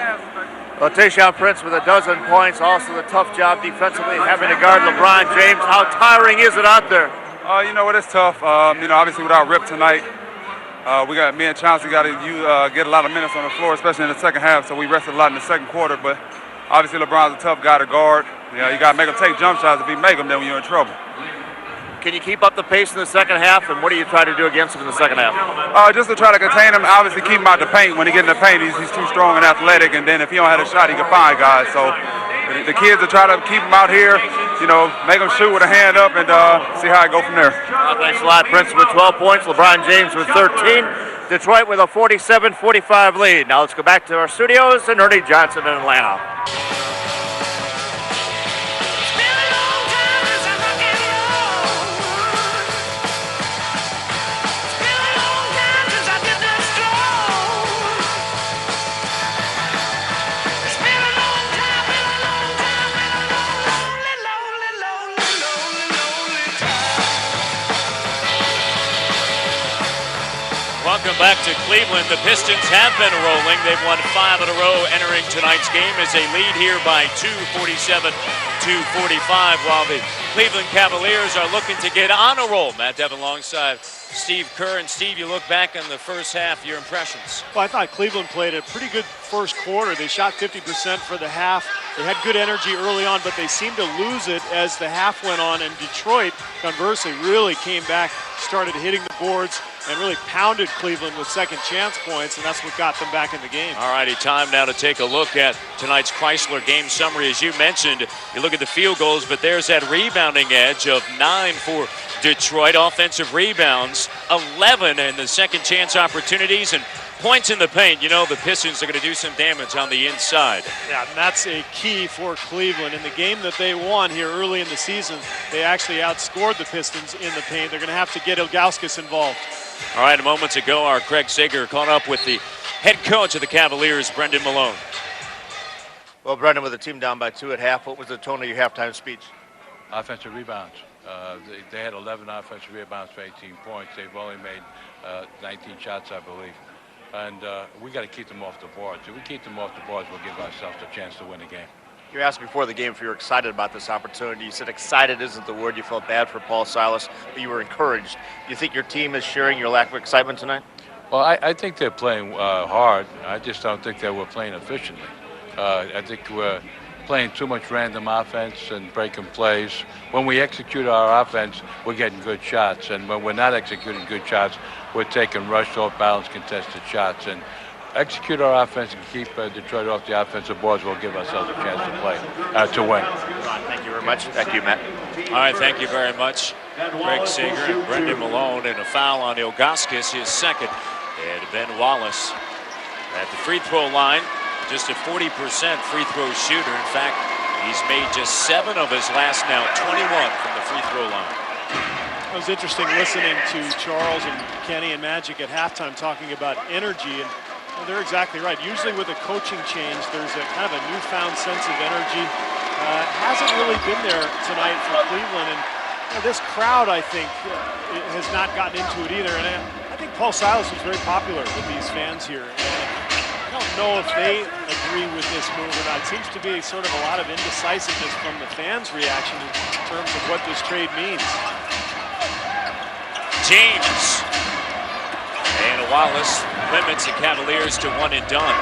Well, Tayshaun Prince with a dozen points, also the tough job defensively having to guard LeBron James. How tiring is it out there? You know what, it's tough. Obviously without Rip tonight, me and Chauncey got to get a lot of minutes on the floor, especially in the second half, so we rested a lot in the second quarter. But obviously LeBron's a tough guy to guard. You got to make him take jump shots. If he make them, then you're in trouble. Can you keep up the pace in the second half, and what do you try to do against him in the second half? Just to try to contain him, obviously keep him out the paint. When he get in the paint, he's too strong and athletic, and then if he don't have a shot, he can find guys. So the kids will try to keep him out here, make him shoot with a hand up and see how I go from there. Thanks a lot, Prince with 12 points, LeBron James with 13. Detroit with a 47-45 lead. Now let's go back to our studios and Ernie Johnson in Atlanta. Welcome back to Cleveland. The Pistons have been rolling. They've won 5 in a row entering tonight's game as they lead here by 2, 47-45, while the Cleveland Cavaliers are looking to get on a roll. Matt Devin alongside Steve Kerr. And Steve, you look back on the first half, your impressions? Well, I thought Cleveland played a pretty good first quarter. They shot 50% for the half. They had good energy early on, but they seemed to lose it as the half went on. And Detroit, conversely, really came back, started hitting the boards, and really pounded Cleveland with second chance points, and that's what got them back in the game. All righty, time now to take a look at tonight's Chrysler game summary. As you mentioned, you look at the field goals, but there's that rebounding edge of 9 for Detroit. Offensive rebounds, 11 in the second chance opportunities, and points in the paint. The Pistons are going to do some damage on the inside. Yeah, and that's a key for Cleveland. In the game that they won here early in the season, they actually outscored the Pistons in the paint. They're going to have to get Ilgauskas involved. All right, moments ago, our Craig Sager caught up with the head coach of the Cavaliers, Brendan Malone. Well, Brendan, with the team down by 2 at half, what was the tone of your halftime speech? Offensive rebounds. They had 11 offensive rebounds for 18 points. They've only made 19 shots, I believe. And we got to keep them off the boards. If we keep them off the boards, we'll give ourselves a chance to win the game. You asked before the game if you were excited about this opportunity. You said excited isn't the word. You felt bad for Paul Silas, but you were encouraged. Do you think your team is sharing your lack of excitement tonight? Well, I think they're playing hard. I just don't think that we're playing efficiently. I think we're playing too much random offense and breaking plays. When we execute our offense, we're getting good shots. And when we're not executing good shots, we're taking rushed, off-balance, contested shots. And execute our offense and keep Detroit off the offensive boards, we'll give ourselves a chance to play, to win. Thank you very much. Thank you, Matt. All right, thank you very much, Craig Sager and Brendan Malone. And a foul on Ilgauskas, his second. And Ben Wallace at the free throw line, just a 40% free throw shooter. In fact, he's made just 7 of his last now 21 from the free throw line. It was interesting listening to Charles and Kenny and Magic at halftime talking about energy, and they're exactly right. Usually with a coaching change, there's a kind of a newfound sense of energy. Hasn't really been there tonight for Cleveland, and this crowd, I think, has not gotten into it either. And I think Paul Silas was very popular with these fans here. And I don't know if they agree with this move or not. It seems to be sort of a lot of indecisiveness from the fans' reaction in terms of what this trade means. James and Wallace limits the Cavaliers to 1 and done.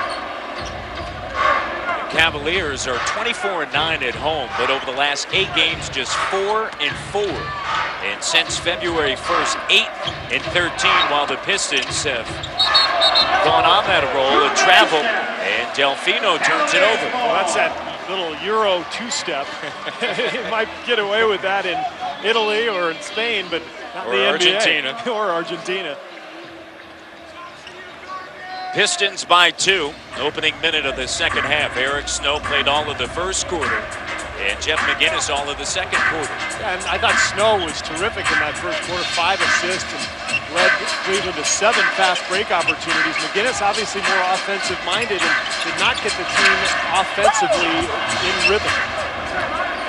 The Cavaliers are 24-9 at home, but over the last 8 games, just 4 and 4. And since February 1st, 8 and 13, while the Pistons have gone on that roll and traveled, and Delfino turns it over. Well, that's that little Euro two-step. He might get away with that in Italy or in Spain, but not in the Argentina. NBA. Or Argentina. Pistons by 2, opening minute of the second half. Eric Snow played all of the first quarter, and Jeff McGinnis all of the second quarter. Yeah, and I thought Snow was terrific in that first quarter, 5 assists, and led Cleveland to 7 fast break opportunities. McGinnis obviously more offensive-minded and did not get the team offensively in rhythm.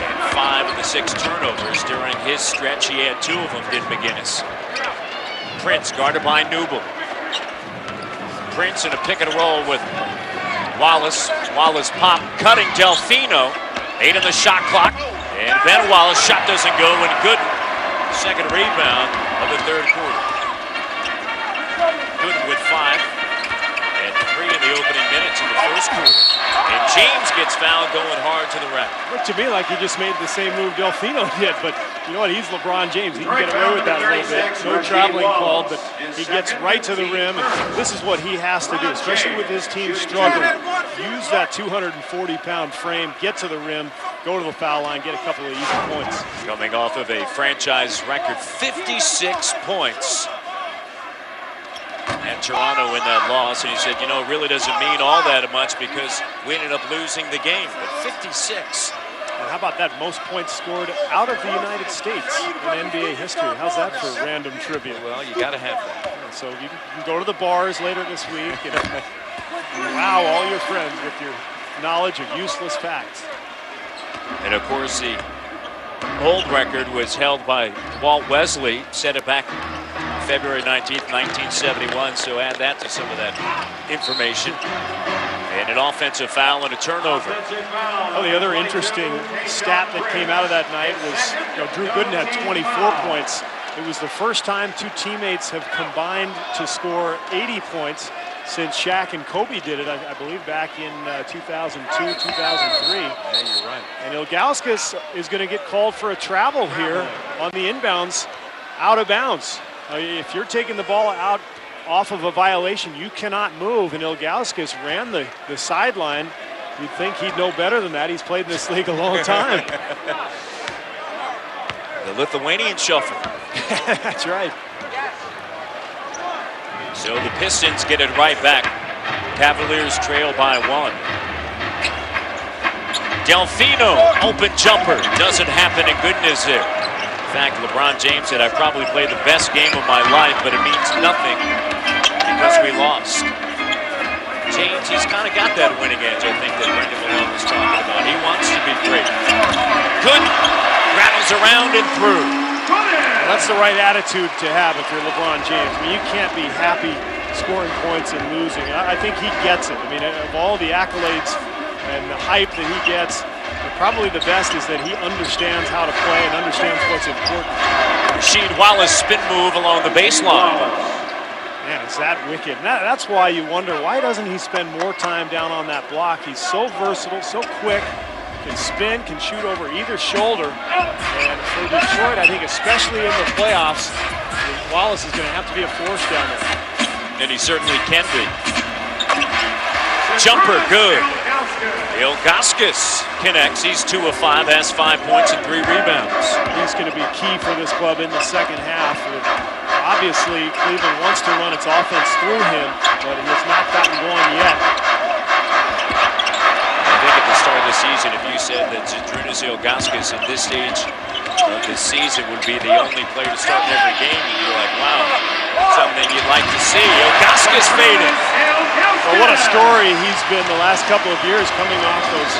And 5 of the 6 turnovers during his stretch. He had 2 of them, did McGinnis. Prince guarded by Newble. Prince in a pick and roll with Wallace. Wallace pop, cutting Delfino. 8 on the shot clock. And Ben Wallace, shot doesn't go, and good second rebound of the third quarter. Good with 5. And 3 in the opening minutes in the first quarter. And James gets fouled going hard to the rack. Looked to me like he just made the same move Delfino did, but you know what? He's LeBron James. He can get away with that a little bit. No traveling called, but he gets right to the rim, and this is what he has to do, especially with his team struggling. Use that 240-pound frame, get to the rim, go to the foul line, get a couple of easy points. Coming off of a franchise record 56 points at Toronto in that loss, and he said, you know, it really doesn't mean all that much because we ended up losing the game, but 56. And how about that most points scored out of the United States in NBA history? How's that for random trivia? Well, you got to have that. So you can go to the bars later this week and wow all your friends with your knowledge of useless facts. And of course, the old record was held by Walt Wesley, set it back February 19th, 1971, so add that to some of that information. And an offensive foul and a turnover. Well, the other interesting stat that came out of that night was, you know, Drew Gooden had 24 points. It was the first time 2 teammates have combined to score 80 points since Shaq and Kobe did it, I believe back in 2002, 2003. Yeah, you're right. And Ilgauskas is going to get called for a travel here on the inbounds, out of bounds. If you're taking the ball out off of a violation, you cannot move, and Ilgauskas ran the sideline. You'd think he'd know better than that. He's played in this league a long time. The Lithuanian shuffle. That's right. So the Pistons get it right back. Cavaliers trail by 1. Delfino, open jumper. Doesn't happen, and Gooden is there. In fact, LeBron James said, I probably played the best game of my life, but it means nothing because we lost. James, he's kind of got that winning edge, I think, that Brendan Malone was talking about. He wants to be great. Good. Rattles around and through. Well, that's the right attitude to have if you're LeBron James. I mean, you can't be happy scoring points and losing. I think he gets it. I mean, of all the accolades and the hype that he gets, probably the best is that he understands how to play and understands what's important. Rasheed Wallace spin move along the baseline. Man, is that wicked. And that's why you wonder, why doesn't he spend more time down on that block? He's so versatile, so quick, can spin, can shoot over either shoulder. And for Detroit, I think especially in the playoffs, Wallace is going to have to be a force down there. And he certainly can be. Jumper, good. Ilgauskas connects. He's 2 of 5, has 5 points and 3 rebounds. He's going to be key for this club in the second half. Obviously, Cleveland wants to run its offense through him, but he has not gotten going yet. I think at the start of the season, if you said that Zydrunas Ilgauskas at this stage of the season would be the only player to start in every game, you'd be like, wow, something you'd like to see. Ilgauskas faded. Well, what a story he's been the last couple of years, coming off those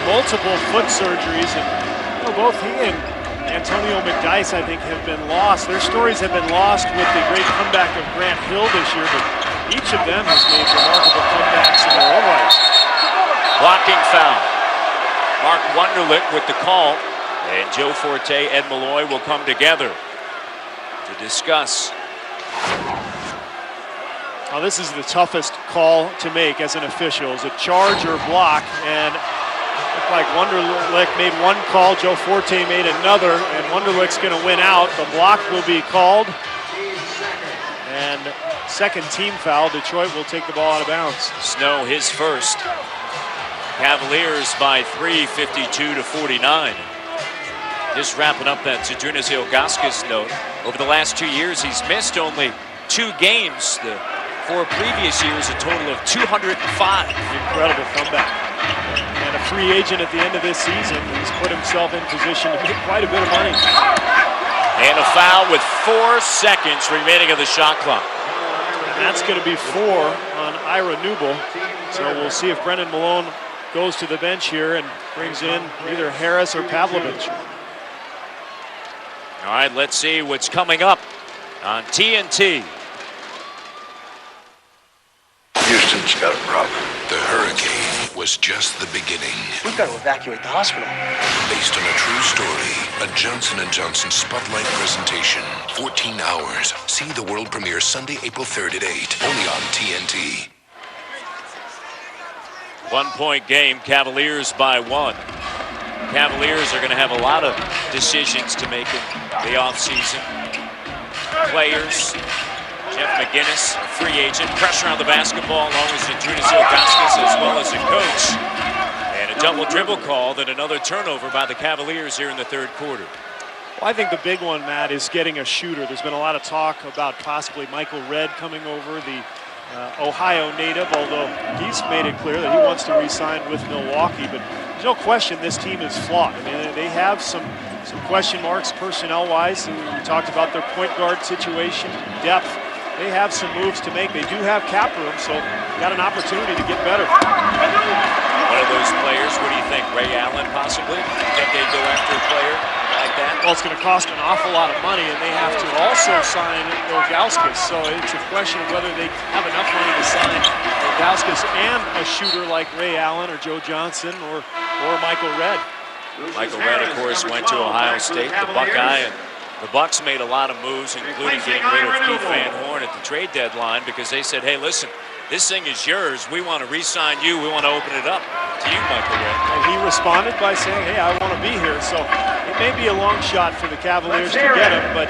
multiple foot surgeries. And you know, both he and Antonio McDyess, I think, have been lost. Their stories have been lost with the great comeback of Grant Hill this year, but each of them has made remarkable comebacks in their own right. Blocking foul. Mark Wunderlich with the call, and Joe Forte, Ed Malloy will come together to discuss. Now, this is the toughest call to make as an official. Is it charge or block? And it looked like Wunderlich made one call, Joe Forte made another, and Wunderlich's going to win out. The block will be called. And second team foul. Detroit will take the ball out of bounds. Snow, his first. Cavaliers by 3, 52-49. Just wrapping up that Zydrunas Ilgauskas note. Over the last 2 years, he's missed only 2 games. The 4 previous years, a total of 205. Incredible comeback. And a free agent at the end of this season. He's put himself in position to make quite a bit of money. And a foul with 4 seconds remaining of the shot clock. And that's going to be 4 on Ira Newble. So we'll see if Brendan Malone goes to the bench here and brings in either Harris or Pavlovich. All right, let's see what's coming up on TNT. Houston's got a problem. The hurricane was just the beginning. We've got to evacuate the hospital. Based on a true story, a Johnson & Johnson Spotlight presentation. 14 hours. See the world premiere Sunday, April 3rd at 8. Only on TNT. 1-point game, Cavaliers by 1. Cavaliers are going to have a lot of decisions to make in the offseason. Players, Jeff McGinnis, a free agent, pressure on the basketball along with Zydrunas Ilgauskas as well as a coach. And a double dribble call, then another turnover by the Cavaliers here in the third quarter. Well, I think the big one, Matt, is getting a shooter. There's been a lot of talk about possibly Michael Redd coming over, the Ohio native, although he's made it clear that he wants to re-sign with Milwaukee. But there's no question this team is flawed. I mean, they have some question marks personnel-wise. We talked about their point guard situation, depth. They have some moves to make. They do have cap room, so got an opportunity to get better. One of those players, what do you think? Ray Allen, possibly? Think they go after a player like that? Well, it's going to cost an awful lot of money, and they have to also sign Ilgauskas. So it's a question of whether they have enough money to sign Ilgauskas and a shooter like Ray Allen or Joe Johnson or Michael Redd. Michael Redd, of course, went to Ohio State, the Buckeye, and the Bucks made a lot of moves, including getting rid of Keith Van Horn at the trade deadline because they said, hey, listen, this thing is yours. We want to re-sign you. We want to open it up to you, Michael Redd. And he responded by saying, hey, I want to be here. So it may be a long shot for the Cavaliers to get him, but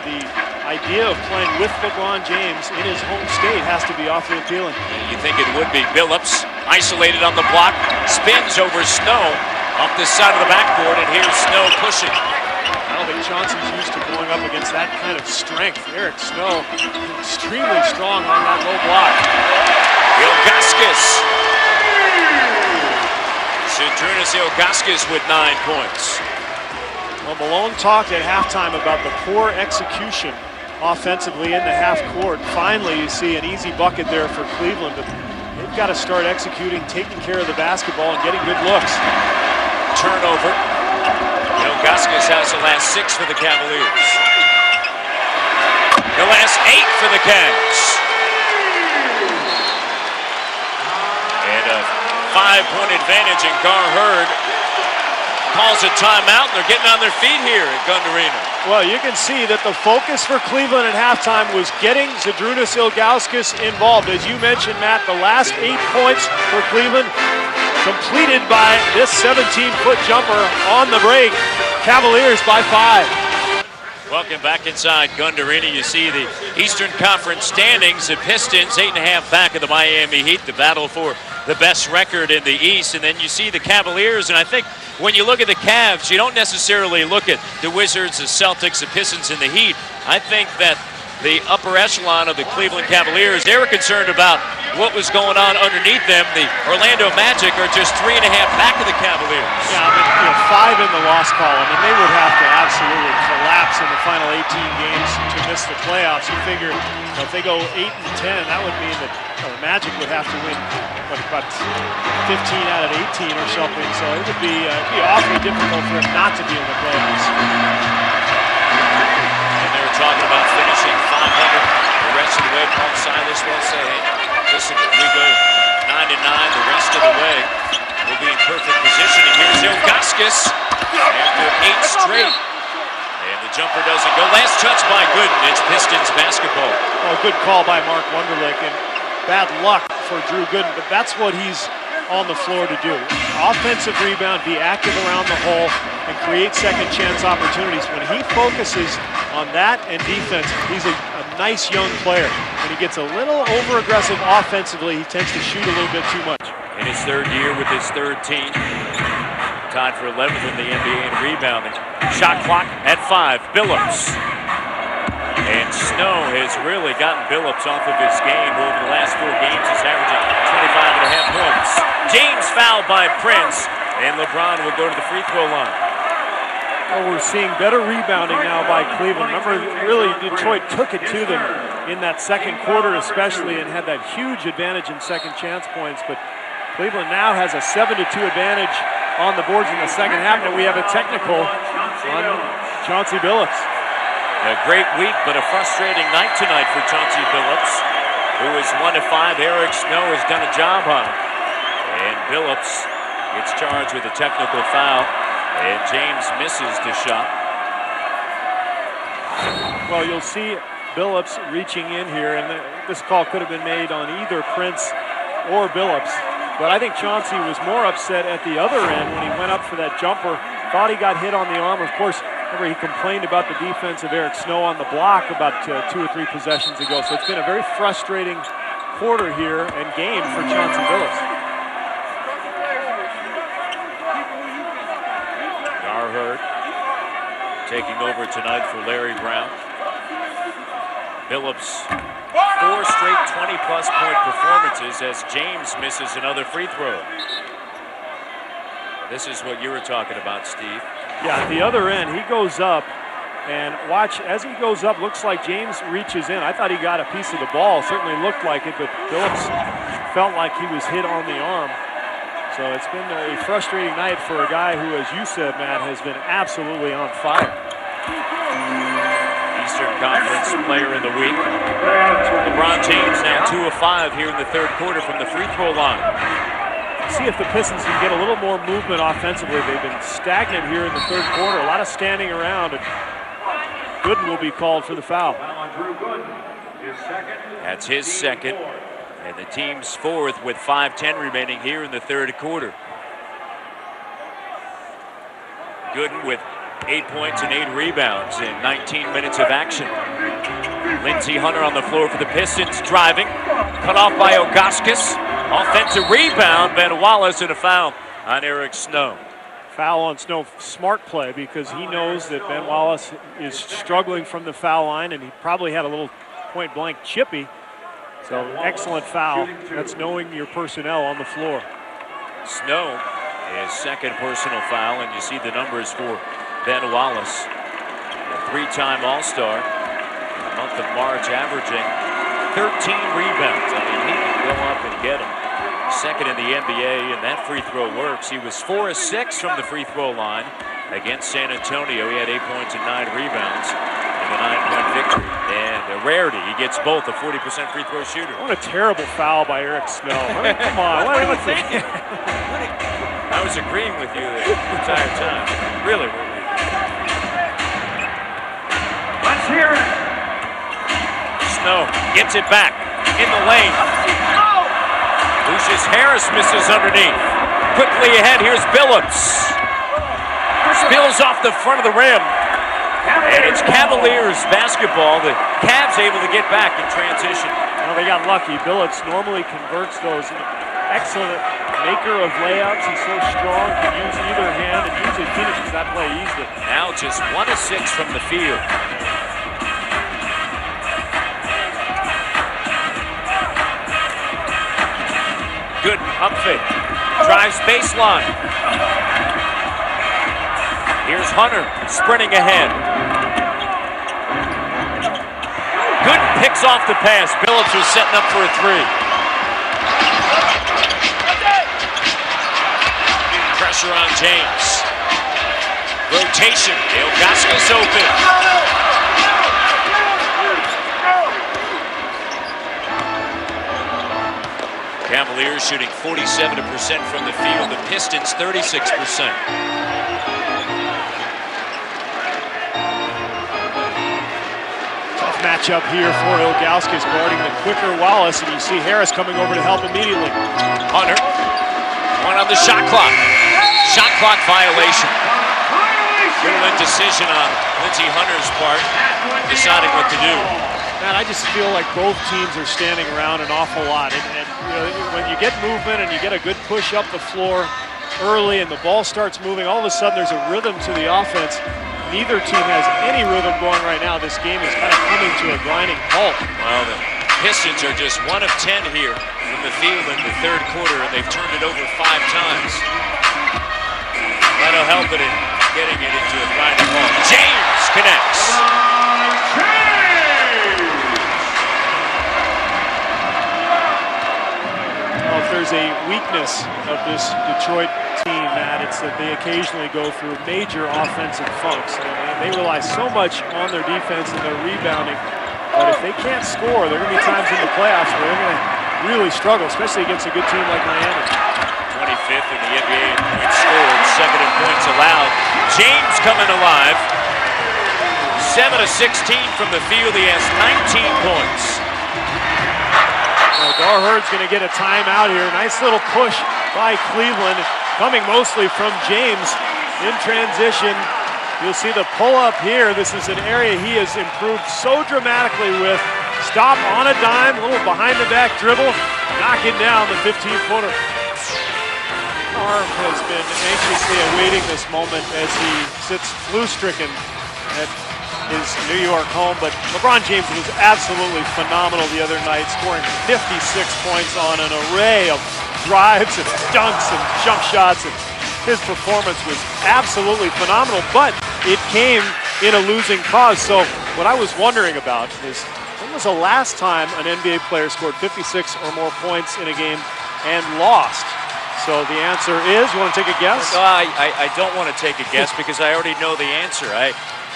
the idea of playing with LeBron James in his home state has to be awfully appealing. You think it would be. Billups isolated on the block, spins over Snow off the side of the backboard, and here's Snow pushing. I don't think Johnson's used to going up against that kind of strength. Eric Snow, extremely strong on that low block. Ilgauskas. Zydrunas Ilgauskas with 9 points. Well, Malone talked at halftime about the poor execution offensively in the half court. Finally, you see an easy bucket there for Cleveland, but they've got to start executing, taking care of the basketball, and getting good looks. Turnover. Ilgauskas has the last 6 for the Cavaliers. The last 8 for the Cavs. And a 5-point advantage, and Gar Hurd calls a timeout, and they're getting on their feet here at Gund Arena. Well, you can see that the focus for Cleveland at halftime was getting Zydrunas Ilgauskas involved. As you mentioned, Matt, the last 8 points for Cleveland completed by this 17-foot jumper on the break. Cavaliers by 5. Welcome back inside Gund Arena. You see the Eastern Conference standings. The Pistons 8.5 back of the Miami Heat. The battle for the best record in the East. And then you see the Cavaliers. And I think when you look at the Cavs, you don't necessarily look at the Wizards, the Celtics, the Pistons, and the Heat. I think that the upper echelon of the Cleveland Cavaliers, they were concerned about what was going on underneath them. The Orlando Magic are just 3.5 back of the Cavaliers. Yeah, but 5 in the loss column, and they would have to absolutely collapse in the final 18 games to miss the playoffs. You figure if they go 8 and 10, that would mean that the Magic would have to win about 15 out of 18 or something. So it would be awfully difficult for them not to be in the playoffs. Talking about finishing 500 the rest of the way. Paul Silas will say, hey, listen, if we go 9-9 the rest of the way, we'll be in perfect position. And here's Ilgauskas after 8 straight. And the jumper doesn't go. Last touch by Gooden. It's Pistons basketball. Well, good call by Mark Wunderlich, and bad luck for Drew Gooden, but that's what he's on the floor to do. Offensive rebound, be active around the hole, and create second chance opportunities. When he focuses on that and defense. He's a nice young player. When he gets a little over-aggressive offensively, he tends to shoot a little bit too much. In his third year with his third team. Tied for 11th in the NBA in rebounding. Shot clock at 5. Billups. And Snow has really gotten Billups off of his game. Over the last 4 games, he's averaging 25.5 points. James fouled by Prince, and LeBron will go to the free throw line. Well, we're seeing better rebounding now by Cleveland. Remember, really, Detroit took it to them in that second quarter especially and had that huge advantage in second chance points. But Cleveland now has a 7-2 advantage on the boards in the second half, and we have a technical on Chauncey Billups. A great week, but a frustrating night tonight for Chauncey Billups, who is 1 of 5. Eric Snow has done a job on him. And Billups gets charged with a technical foul, and James misses the shot. Well, you'll see Billups reaching in here, and this call could have been made on either Prince or Billups. But I think Chauncey was more upset at the other end when he went up for that jumper. Thought he got hit on the arm. Of course, remember he complained about the defense of Eric Snow on the block about 2 or 3 possessions ago. So it's been a very frustrating quarter here and game for Chauncey Billups. Garherd taking over tonight for Larry Brown. Billups 4 straight 20-plus point performances as James misses another free throw. This is what you were talking about, Steve. Yeah, at the other end, he goes up, and watch, as he goes up, looks like James reaches in. I thought he got a piece of the ball, certainly looked like it, but Billups felt like he was hit on the arm. So it's been a frustrating night for a guy who, as you said, Matt, has been absolutely on fire. Eastern Conference Player of the Week. LeBron James now 2 of 5 here in the third quarter from the free throw line. See if the Pistons can get a little more movement offensively. They've been stagnant here in the third quarter. A lot of standing around, and Gooden will be called for the foul. That's his second, and the team's 4th with 5:10 remaining here in the third quarter. Gooden with 8 points and 8 rebounds in 19 minutes of action. Lindsey Hunter on the floor for the Pistons, driving, cut off by Ilgauskas. Offensive rebound, Ben Wallace, and a foul on Eric Snow. Foul on Snow, smart play, because he knows that Ben Wallace is struggling from the foul line, and he probably had a little point-blank chippy. So excellent foul. That's knowing your personnel on the floor. Snow, his second personal foul, and you see the numbers for Ben Wallace, a 3-time All-Star, in the month of March, averaging 13 rebounds. I mean, he can go up and get them. Second in the NBA, and that free throw works. He was 4 of 6 from the free throw line against San Antonio. He had 8 points and 9 rebounds in the 9-point victory. And a rarity, he gets both, a 40% free throw shooter. What a terrible foul by Eric Snow. I mean, come on, what are you thinking? I was agreeing with you the entire time. Really. Let's hear it. Snow gets it back in the lane. Lucius Harris misses underneath. Quickly ahead, here's Billups. Spills off the front of the rim. And it's Cavaliers basketball. The Cavs able to get back in transition. Well, they got lucky. Billups normally converts those. Excellent maker of layups. He's so strong, can use either hand, and usually finishes that play easily. Now just 1 of 6 from the field. Good up fake. Drives baseline. Here's Hunter sprinting ahead. Good picks off the pass. Billups was setting up for a 3. Pressure on James. Rotation. Ilgauskas open. Cavaliers shooting 47% from the field. The Pistons 36%. Tough matchup here for Ilgauskas guarding the quicker Wallace, and you see Harris coming over to help immediately. Hunter, 1 on the shot clock. Shot clock violation. Little indecision on Lindsey Hunter's part. deciding what to do. Man, I just feel like both teams are standing around an awful lot. And you know, when you get movement and you get a good push up the floor early and the ball starts moving, all of a sudden there's a rhythm to the offense. Neither team has any rhythm going right now. This game is kind of coming to a grinding halt. Well, the Pistons are just 1 of 10 here from the field in the third quarter, and they've turned it over 5 times. That'll help it in getting it into a grinding halt. James connects. Well, if there's a weakness of this Detroit team, Matt, it's that they occasionally go through major offensive funks. And they rely so much on their defense and their rebounding. But if they can't score, there are going to be times in the playoffs where they're going to really struggle, especially against a good team like Miami. 25th in the NBA in points scored, 2nd in points allowed. James coming alive. 7 of 16 from the field. He has 19 points. Well, Gar Heard's going to get a timeout here. Nice little push by Cleveland, coming mostly from James in transition. You'll see the pull-up here. This is an area he has improved so dramatically with. Stop on a dime, a little behind-the-back dribble, knock it down the 15-footer. Arm has been anxiously awaiting this moment as he sits flu-stricken at his New York home. But LeBron James was absolutely phenomenal the other night, scoring 56 points on an array of drives and dunks and jump shots. And his performance was absolutely phenomenal, but it came in a losing cause. So what I was wondering about is, when was the last time an NBA player scored 56 or more points in a game and lost? So the answer is, you want to take a guess? No, I don't want to take a guess because I already know the answer.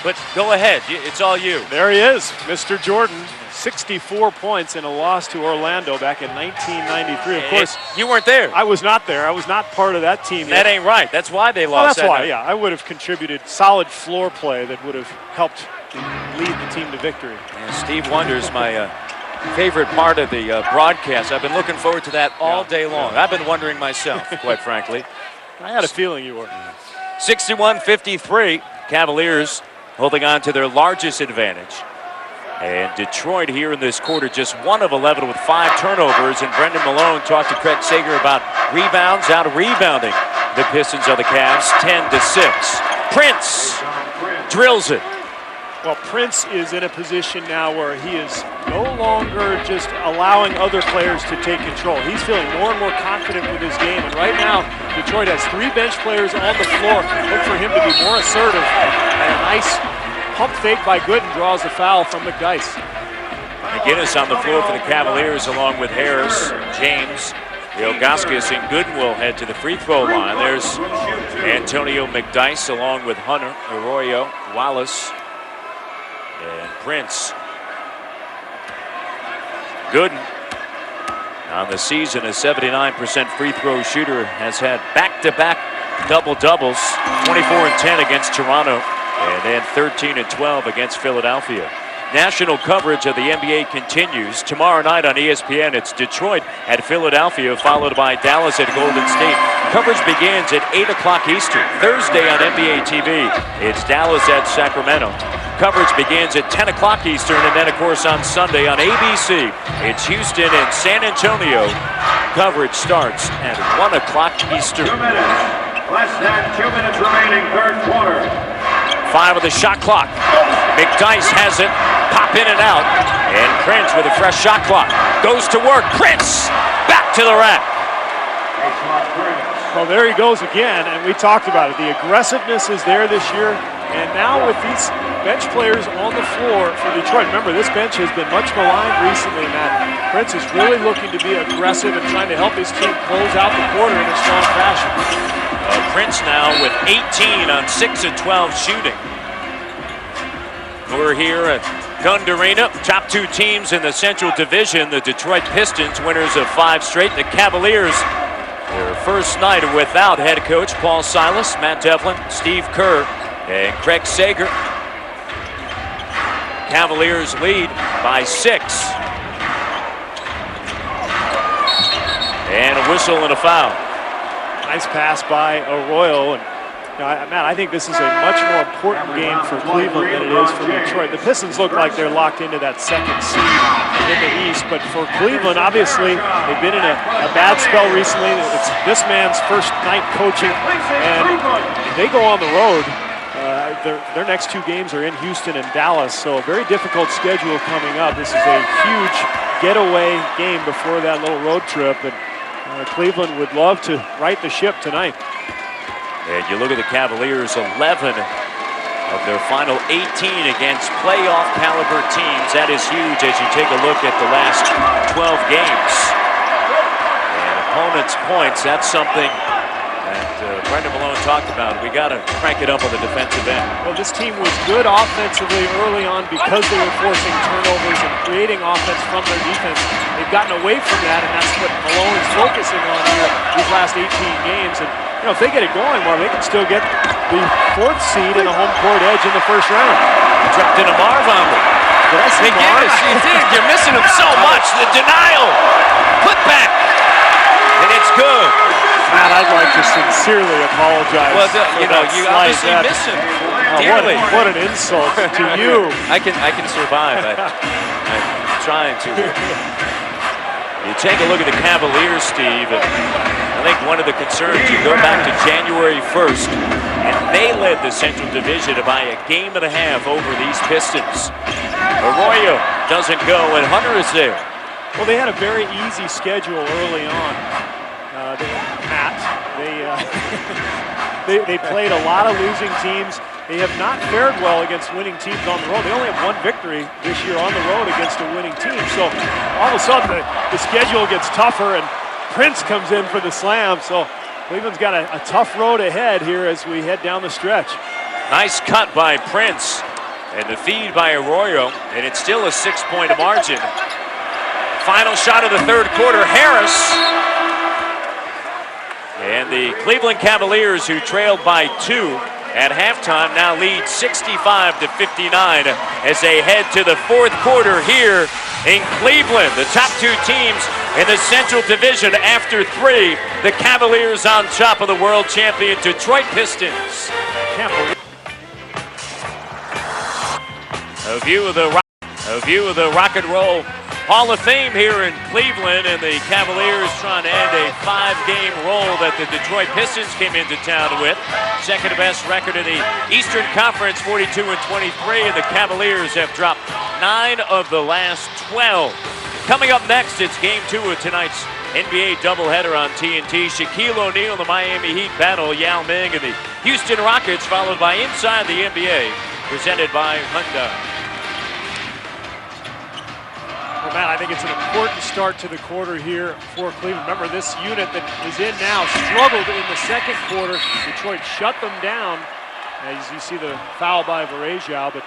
But go ahead, it's all you. There he is, Mr. Jordan. 64 points in a loss to Orlando back in 1993. Of course, you weren't there. I was not there. I was not part of that team. That ain't right. That's why they lost. Well, that's why, yeah. I would have contributed solid floor play that would have helped lead the team to victory. And Steve Wonder's my favorite part of the broadcast. I've been looking forward to that all day long. I've been wondering myself, quite frankly. I had a feeling you were. 61-53, Cavaliers holding on to their largest advantage. And Detroit here in this quarter just 1 of 11 with 5 turnovers. And Brendan Malone talked to Craig Sager about rebounds, out of rebounding the Pistons of the Cavs, 10-6. Prince drills it. Well, Prince is in a position now where he is no longer just allowing other players to take control. He's feeling more and more confident with his game. And right now, Detroit has 3 bench players on the floor. Look for him to be more assertive. And a nice pump fake by Gooden draws the foul from McDyess. McGinnis on the floor for the Cavaliers along with Harris, James, Ilgauskas, and Gooden will head to the free throw line. There's Antonio McDyess along with Hunter, Arroyo, Wallace, and Prince. Gooden on the season, a 79% free throw shooter, has had back-to-back double-doubles, 24 and 10 against Toronto, and then 13 and 12 against Philadelphia. National coverage of the NBA continues. Tomorrow night on ESPN, it's Detroit at Philadelphia, followed by Dallas at Golden State. Coverage begins at 8 o'clock Eastern. Thursday on NBA TV, it's Dallas at Sacramento. Coverage begins at 10 o'clock Eastern, and then, of course, on Sunday on ABC, it's Houston and San Antonio. Coverage starts at 1 o'clock Eastern. 2 minutes. Less than 2 minutes remaining, third quarter. 5 of the shot clock. McDyess has it. Pop in and out. And Prince with a fresh shot clock. Goes to work. Prince back to the rack. Well, there he goes again, and we talked about it. The aggressiveness is there this year. And now with these bench players on the floor for Detroit, remember this bench has been much maligned recently, Matt. Prince is really looking to be aggressive and trying to help his team close out the quarter in a strong fashion. Prince now with 18 on 6 of 12 shooting. We're here at Gund Arena. Top 2 teams in the Central Division, the Detroit Pistons, winners of 5 straight. The Cavaliers, their first night without head coach Paul Silas, Matt Devlin, Steve Kerr, and Craig Sager. Cavaliers lead by 6. And a whistle and a foul. Nice pass by Arroyo, and Matt, I think this is a much more important game for Cleveland than it is for Detroit. The Pistons look like they're locked into that second seed in the East, but for Cleveland, obviously, they've been in a bad spell recently. It's this man's first night coaching, and they go on the road. Their next 2 games are in Houston and Dallas, so a very difficult schedule coming up. This is a huge getaway game before that little road trip, and Cleveland would love to right the ship tonight. And you look at the Cavaliers, 11 of their final 18 against playoff caliber teams. That is huge as you take a look at the last 12 games. And opponents' points, that's something that Brendan Malone talked about. We got to crank it up on the defensive end. Well, this team was good offensively early on because they were forcing turnovers and creating offense from their defense. They've gotten away from that, and that's what Malone is focusing on here these last 18 games. And if they get it going, well, they can still get the 4th seed and a home court edge in the first round. Dropped in a Marv on them. Did I say Marv? You did. You're missing him so much. The denial. Put back. And it's good. Matt, I'd like to sincerely apologize. Well, you obviously miss him dearly. What an insult to you. I can survive. I'm trying to. You take a look at the Cavaliers, Steve, and I think one of the concerns, you go back to January 1st, and they led the Central Division by a game and a half over these Pistons. Arroyo doesn't go, and Hunter is there. Well, they had a very easy schedule early on. They played a lot of losing teams. They have not fared well against winning teams on the road. They only have 1 victory this year on the road against a winning team. So all of a sudden the schedule gets tougher, and Prince comes in for the slam. So Cleveland's got a tough road ahead here as we head down the stretch. Nice cut by Prince and the feed by Arroyo, and it's still a 6-point margin. Final shot of the 3rd quarter, Harris. And the Cleveland Cavaliers, who trailed by 2 at halftime, now lead 65-59 as they head to the 4th quarter here in Cleveland. The top 2 teams in the Central Division after 3. The Cavaliers on top of the world champion Detroit Pistons. A view of the Rock and Roll Hall of Fame here in Cleveland, and the Cavaliers trying to end a 5-game roll that the Detroit Pistons came into town with. Second best record in the Eastern Conference, 42-23, and the Cavaliers have dropped 9 of the last 12. Coming up next, it's Game 2 of tonight's NBA doubleheader on TNT. Shaquille O'Neal, the Miami Heat battle Yao Ming and the Houston Rockets, followed by Inside the NBA, presented by Hyundai. Well, Matt, I think it's an important start to the quarter here for Cleveland. Remember, this unit that is in now struggled in the 2nd quarter. Detroit shut them down, as you see the foul by Varejao. But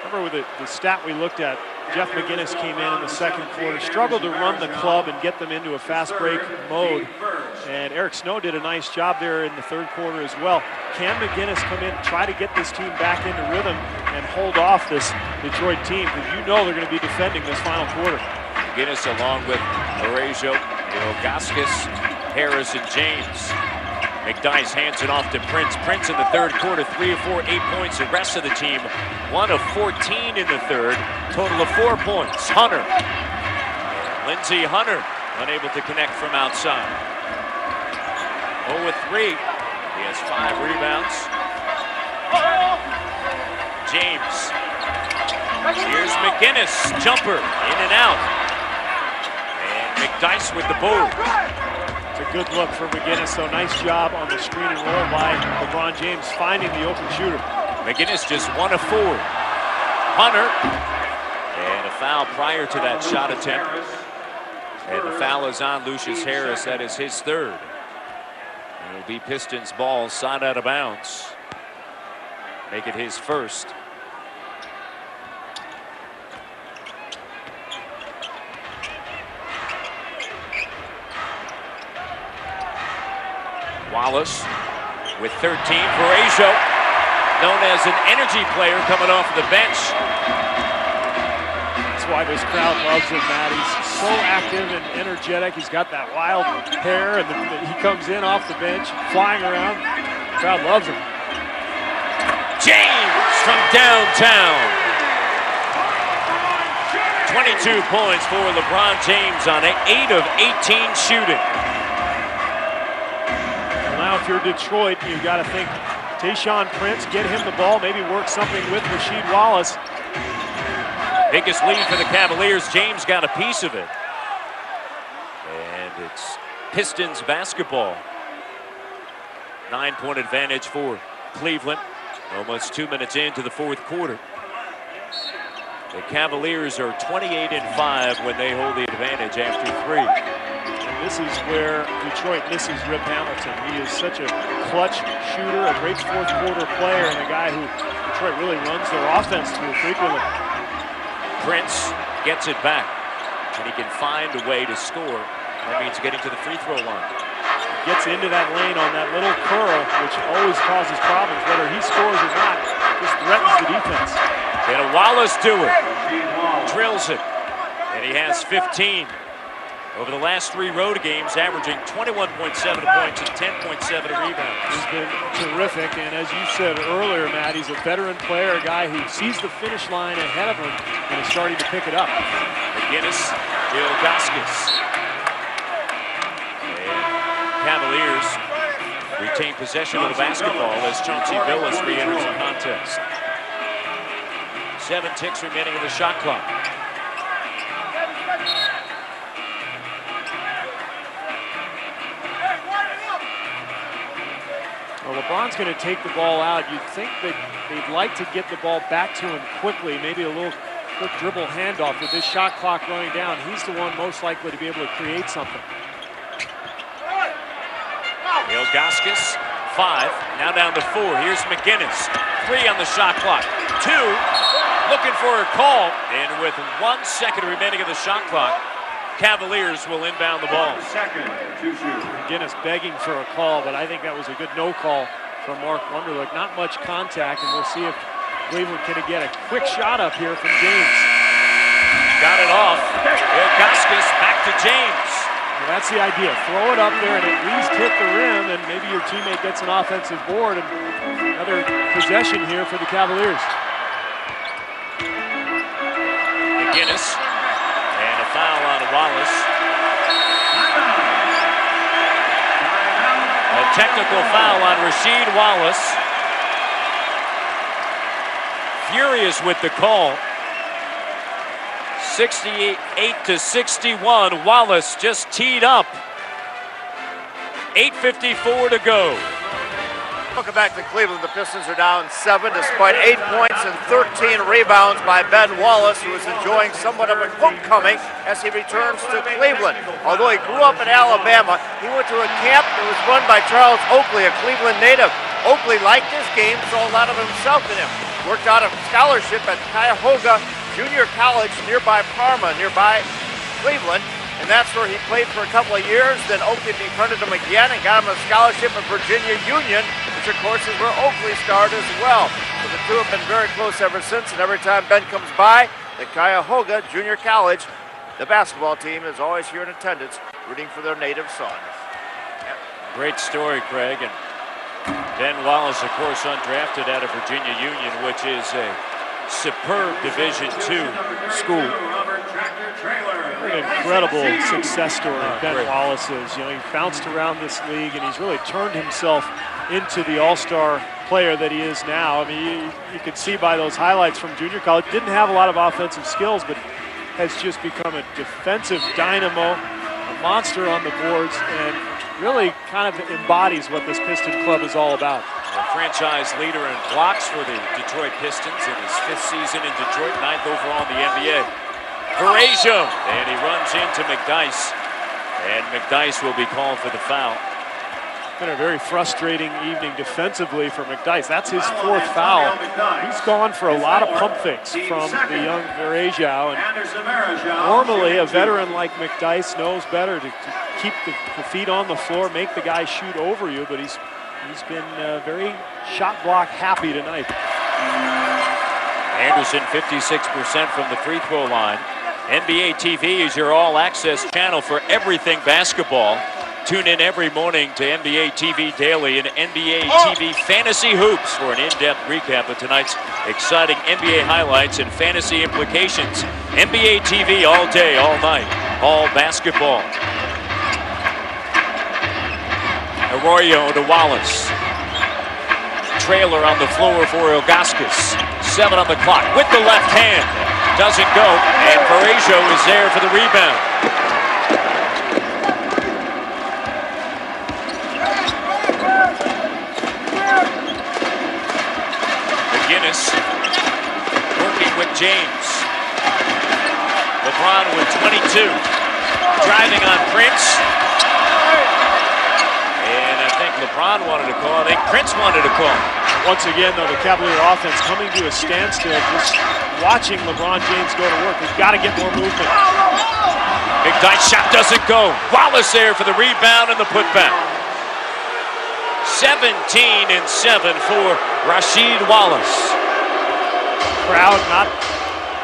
remember with the stat we looked at, Jeff McGinnis came in the 2nd quarter, struggled to run the club and get them into a fast break mode. And Eric Snow did a nice job there in the 3rd quarter as well. Can McGinnis come in, try to get this team back into rhythm and hold off this Detroit team? Because you know they're going to be defending this final quarter. McGinnis along with Araujo, Ilgauskas, Harris, and James. McDyess hands it off to Prince. Prince in the 3rd quarter, 3 of 4, 8 points. The rest of the team, 1 of 14 in the 3rd, total of 4 points. Hunter. Lindsey Hunter unable to connect from outside. 0 of 3. He has 5 rebounds. James. Here's McGinnis. Jumper in and out. And McDyess with the boom. It's a good look for McGinnis, so nice job on the screen and roll by LeBron James finding the open shooter. McGinnis just 1 of 4. Hunter. And a foul prior to that shot attempt. And the foul is on Lucius Harris. That is his 3rd. It'll be Pistons ball, side out of bounds. Make it his 1st. Wallace with 13. Varejao, known as an energy player coming off the bench. That's why this crowd loves him, Matt. He's so active and energetic. He's got that wild hair, and he comes in off the bench, flying around. The crowd loves him. James from downtown. 22 points for LeBron James on 8 of 18 shooting. Well, now if you're Detroit, you've got to think Tayshaun Prince, get him the ball, maybe work something with R.Wallace. Biggest lead for the Cavaliers. James got a piece of it. And it's Pistons basketball. 9-point advantage for Cleveland. Almost 2 minutes into the fourth quarter. The Cavaliers are 28-5 when they hold the advantage after 3. And this is where Detroit misses Rip Hamilton. He is such a clutch shooter, a great fourth quarter player, and a guy who Detroit really runs their offense to frequently. Prince gets it back, and he can find a way to score. That means getting to the free throw line. He gets into that lane on that little curl, which always causes problems. Whether he scores or not, just threatens the defense. Can Wallace do it? Drills it, and he has 15. Over the last 3 road games, averaging 21.7 points and 10.7 rebounds. He's been terrific, and as you said earlier, Matt, he's a veteran player, a guy who sees the finish line ahead of him and is starting to pick it up. McGinnis, Ilgauskas. Cavaliers retain possession of the basketball as Chauncey Billups re-enters the contest. 7 ticks remaining of the shot clock. Well, LeBron's going to take the ball out. You'd think that they'd like to get the ball back to him quickly, maybe a little quick dribble handoff. With this shot clock running down, he's the one most likely to be able to create something. Ilgauskas, 5, now down to 4. Here's McGinnis, 3 on the shot clock. 2, looking for a call, and with 1 second remaining of the shot clock, Cavaliers will inbound the ball. McGinnis begging for a call, but I think that was a good no call from Mark Wunderlich. Not much contact, and we'll see if Cleveland can get a quick shot up here from James. Got it off. Ilgauskas back to James. Well, that's the idea. Throw it up there and at least hit the rim, and maybe your teammate gets an offensive board. And another possession here for the Cavaliers. McGinnis, and a foul on Wallace. A technical foul on Rasheed Wallace. Furious with the call. 68-61. Wallace just teed up. 8:54 to go. Welcome back to Cleveland. The Pistons are down 7 despite 8 points and 13 rebounds by Ben Wallace, who is enjoying somewhat of a homecoming as he returns to Cleveland. Although he grew up in Alabama, he went to a camp that was run by Charles Oakley, a Cleveland native. Oakley liked his game, saw a lot of himself in him. Worked out a scholarship at Cuyahoga Junior College nearby Parma, nearby Cleveland. And that's where he played for a couple of years. Then Oakley befriended him again and got him a scholarship at Virginia Union, which of course is where Oakley starred as well. So the two have been very close ever since, and every time Ben comes by the Cuyahoga Junior College, the basketball team is always here in attendance, rooting for their native son. Yep. Great story, Craig. And Ben Wallace, of course, undrafted out of Virginia Union, which is a superb Division II school. An incredible success story, Ben Wallace is. You know, he bounced around this league and he's really turned himself into the all-star player that he is now. I mean, you could see by those highlights from junior college, didn't have a lot of offensive skills, but has just become a defensive dynamo, a monster on the boards, and really kind of embodies what this Piston club is all about. A franchise leader in blocks for the Detroit Pistons in his 5th season in Detroit, 9th overall in the NBA. Varejao, and he runs into McDyess, and McDyess will be called for the foul. Been a very frustrating evening defensively for McDyess. That's his 4th foul. He's gone for a lot of pump fakes from the young Varejao, and normally a veteran like McDyess knows better to keep the feet on the floor, make the guy shoot over you, but he's been very shot block happy tonight. Anderson 56% from the free throw line. NBA TV is your all-access channel for everything basketball. Tune in every morning to NBA TV Daily and NBA TV Fantasy Hoops for an in-depth recap of tonight's exciting NBA highlights and fantasy implications. NBA TV all day, all night, all basketball. Arroyo to Wallace. Trailer on the floor for Ilgauskas. 7 on the clock with the left hand. Doesn't go, and Varejao is there for the rebound. McGinnis working with James. LeBron with 22. Driving on Prince. And I think LeBron wanted to call. I think Prince wanted to call. Once again, though, the Cavalier offense coming to a standstill, just watching LeBron James go to work. They've got to get more movement. Big dice shot doesn't go. Wallace there for the rebound and the putback. 17-7 for Rasheed Wallace. Crowd not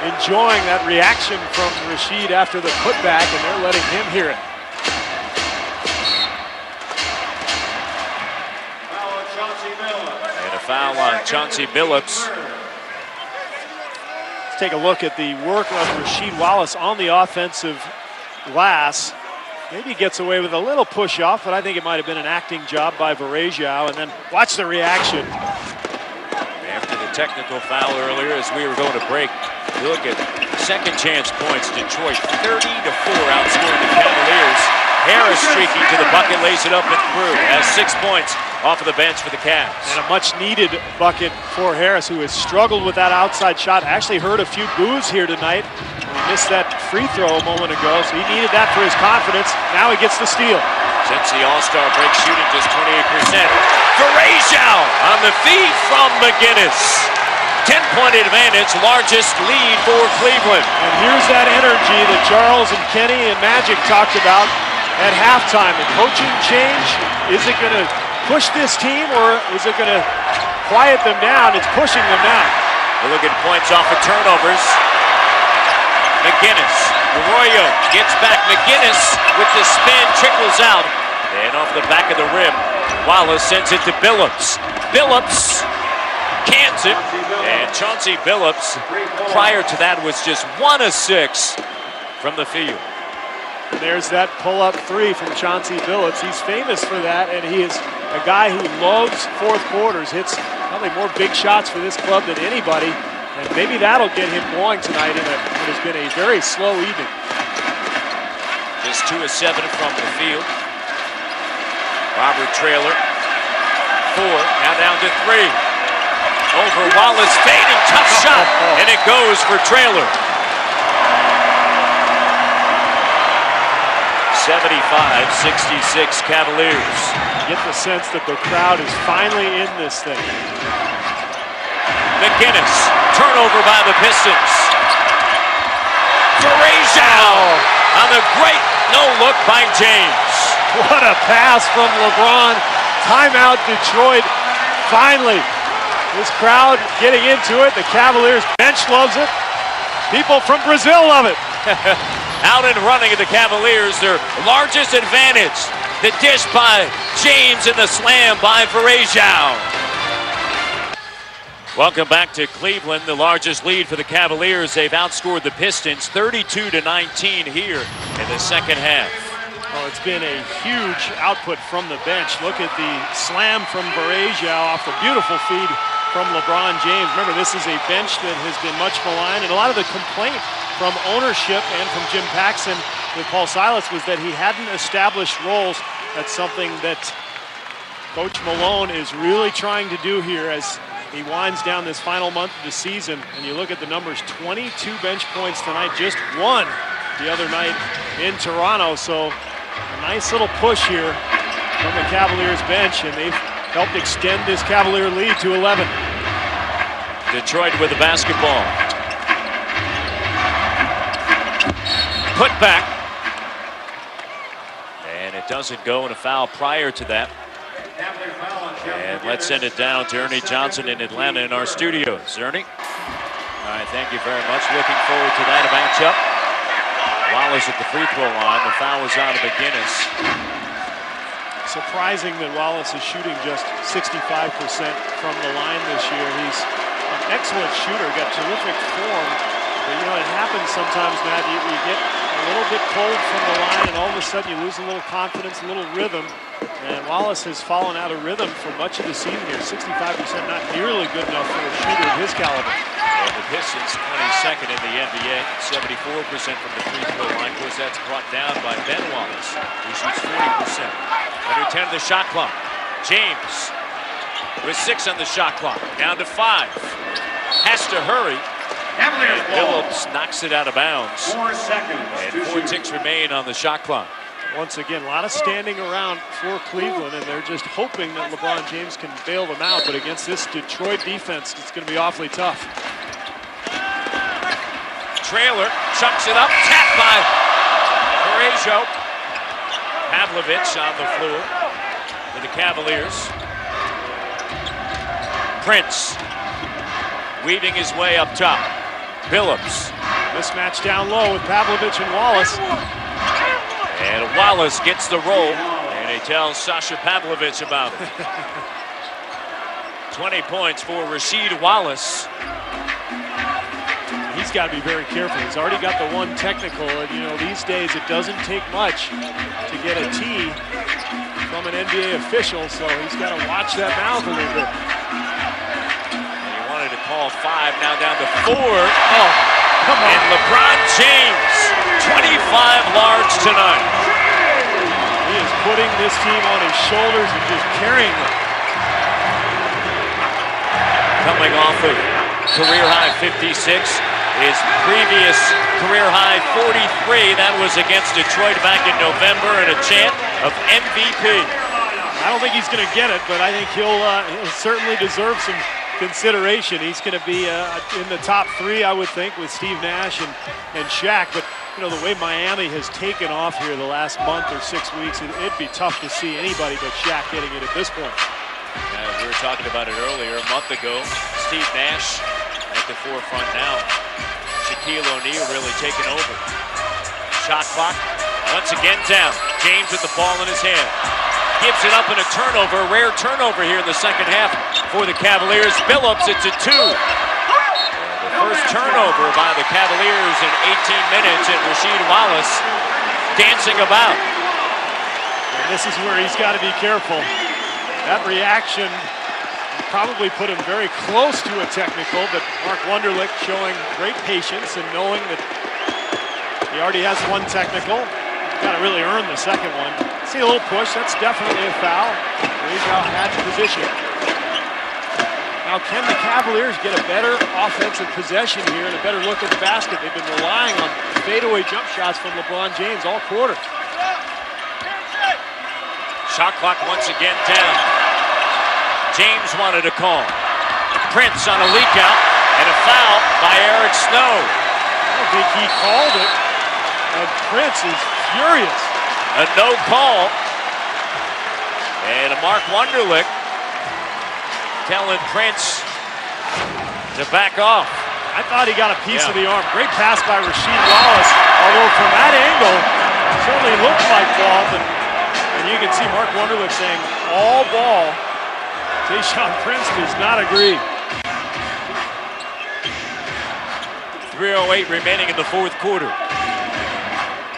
enjoying that reaction from Rasheed after the putback, and they're letting him hear it. And a foul on Chauncey Billups. Let's take a look at the work of Rasheed Wallace on the offensive glass. Maybe gets away with a little push-off, but I think it might have been an acting job by Varejao. And then watch the reaction. After the technical foul earlier, as we were going to break, look at second chance points. Detroit 30-4 outscoring the Cavaliers. Harris streaking to the bucket, lays it up and through. Has 6 points off of the bench for the Cavs. And a much-needed bucket for Harris, who has struggled with that outside shot. Actually heard a few boos here tonight. He missed that free throw a moment ago, so he needed that for his confidence. Now he gets the steal. Since the All-Star break, shooting just 28%. Varejao on the feed from McGinnis. 10-point advantage, largest lead for Cleveland. And here's that energy that Charles and Kenny and Magic talked about at halftime. The coaching change, is it going to push this team or is it going to quiet them down? It's pushing them down. We're looking points off of turnovers. McGinnis, Arroyo gets back. McGinnis with the spin, trickles out. And off the back of the rim, Wallace sends it to Billups. Billups cans it. And Chauncey Billups, prior to that, was just 1 of 6 from the field. There's that pull-up three from Chauncey Billups. He's famous for that, and he is a guy who loves fourth quarters. Hits probably more big shots for this club than anybody, and maybe that'll get him going tonight in what has been a very slow evening. Just 2 of 7 from the field. Robert Trailer, 4, now down to 3. Over Wallace, fading, tough shot, and it goes for Trailer. 75-66 Cavaliers. Get the sense that the crowd is finally in this thing. McGinnis, turnover by the Pistons. Varejao on the great no-look by James. What a pass from LeBron. Timeout Detroit. Finally, this crowd getting into it. The Cavaliers bench loves it. People from Brazil love it. Out and running at the Cavaliers, their largest advantage. The dish by James and the slam by Varejao. Welcome back to Cleveland. The largest lead for the Cavaliers. They've outscored the Pistons 32-19 here in the second half. Oh, it's been a huge output from the bench. Look at the slam from Varejao off the beautiful feed from LeBron James. Remember, this is a bench that has been much maligned, and a lot of the complaint from ownership and from Jim Paxson with Paul Silas was that he hadn't established roles. That's something that Coach Malone is really trying to do here as he winds down this final month of the season. And you look at the numbers, 22 bench points tonight, just 1 the other night in Toronto. So a nice little push here from the Cavaliers bench, and they've helped extend this Cavalier lead to 11. Detroit with the basketball. Put back. And it doesn't go, and a foul prior to that. And let's send it down to Ernie Johnson in Atlanta in our studios. Ernie? All right, thank you very much. Looking forward to that matchup. Wallace at the free throw line. The foul was on to McGinnis. surprising that Wallace is shooting just 65% from the line this year. He's an excellent shooter, got terrific form. But, you know, it happens sometimes, Matt. You get a little bit cold from the line, and all of a sudden you lose a little confidence, a little rhythm. And Wallace has fallen out of rhythm for much of the season here. 65%, not nearly good enough for a shooter of his caliber. And the Pistons 22nd in the NBA, 74% from the free throw line. Of course, that's brought down by Ben Wallace, who shoots 40%. Under 10 of the shot clock. James with 6 on the shot clock, down to 5. Has to hurry. And Phillips knocks it out of bounds. 4 seconds. And 4 ticks remain on the shot clock. Once again, a lot of standing around for Cleveland, and they're just hoping that LeBron James can bail them out. But against this Detroit defense, it's going to be awfully tough. Trailer chucks it up, tapped by Horatio. Pavlovich on the floor for the Cavaliers. Prince weaving his way up top. Billups. Mismatch down low with Pavlovich and Wallace. And Wallace gets the roll, and he tells Sasha Pavlovich about it. 20 points for Rasheed Wallace. He's got to be very careful. He's already got the one technical, and you know, these days it doesn't take much to get a T from an NBA official, so he's got to watch that mouth a little bit. And he wanted to call 5, now down to 4. Oh, come on. And LeBron James, 25 large tonight. He is putting this team on his shoulders and just carrying them. Coming off of career-high 56. His previous career-high 43. That was against Detroit back in November, and a chant of MVP. I don't think he's going to get it, but I think he'll certainly deserve some consideration. He's going to be in the top 3, I would think, with Steve Nash and Shaq. But you know, the way Miami has taken off here the last month or 6 weeks, it'd be tough to see anybody but Shaq getting it at this point. We were talking about it earlier, a month ago. Steve Nash at the forefront now. Shaquille O'Neal really taking over. Shot clock once again down. James with the ball in his hand. Gives it up in a turnover, a rare turnover here in the second half for the Cavaliers. Billups, it's a 2. The first turnover by the Cavaliers in 18 minutes, and Rasheed Wallace dancing about. And this is where he's got to be careful. That reaction probably put him very close to a technical, but Mark Wunderlich showing great patience and knowing that he already has one technical. Got to really earn the second one. See a little push, that's definitely a foul. Reja had position. Now can the Cavaliers get a better offensive possession here and a better look at the basket? They've been relying on fadeaway jump shots from LeBron James all quarter. Shot clock once again down. James wanted a call. Prince on a leak out and a foul by Eric Snow. I don't think he called it, and Prince is furious. A no call. And a Mark Wunderlich telling Prince to back off. I thought he got a piece of the arm. Great pass by Rasheed Wallace, although from that angle, it certainly looked like ball, and you can see Mark Wunderlich saying, all ball. Tayshaun Prince does not agree. 3:08 remaining in the fourth quarter.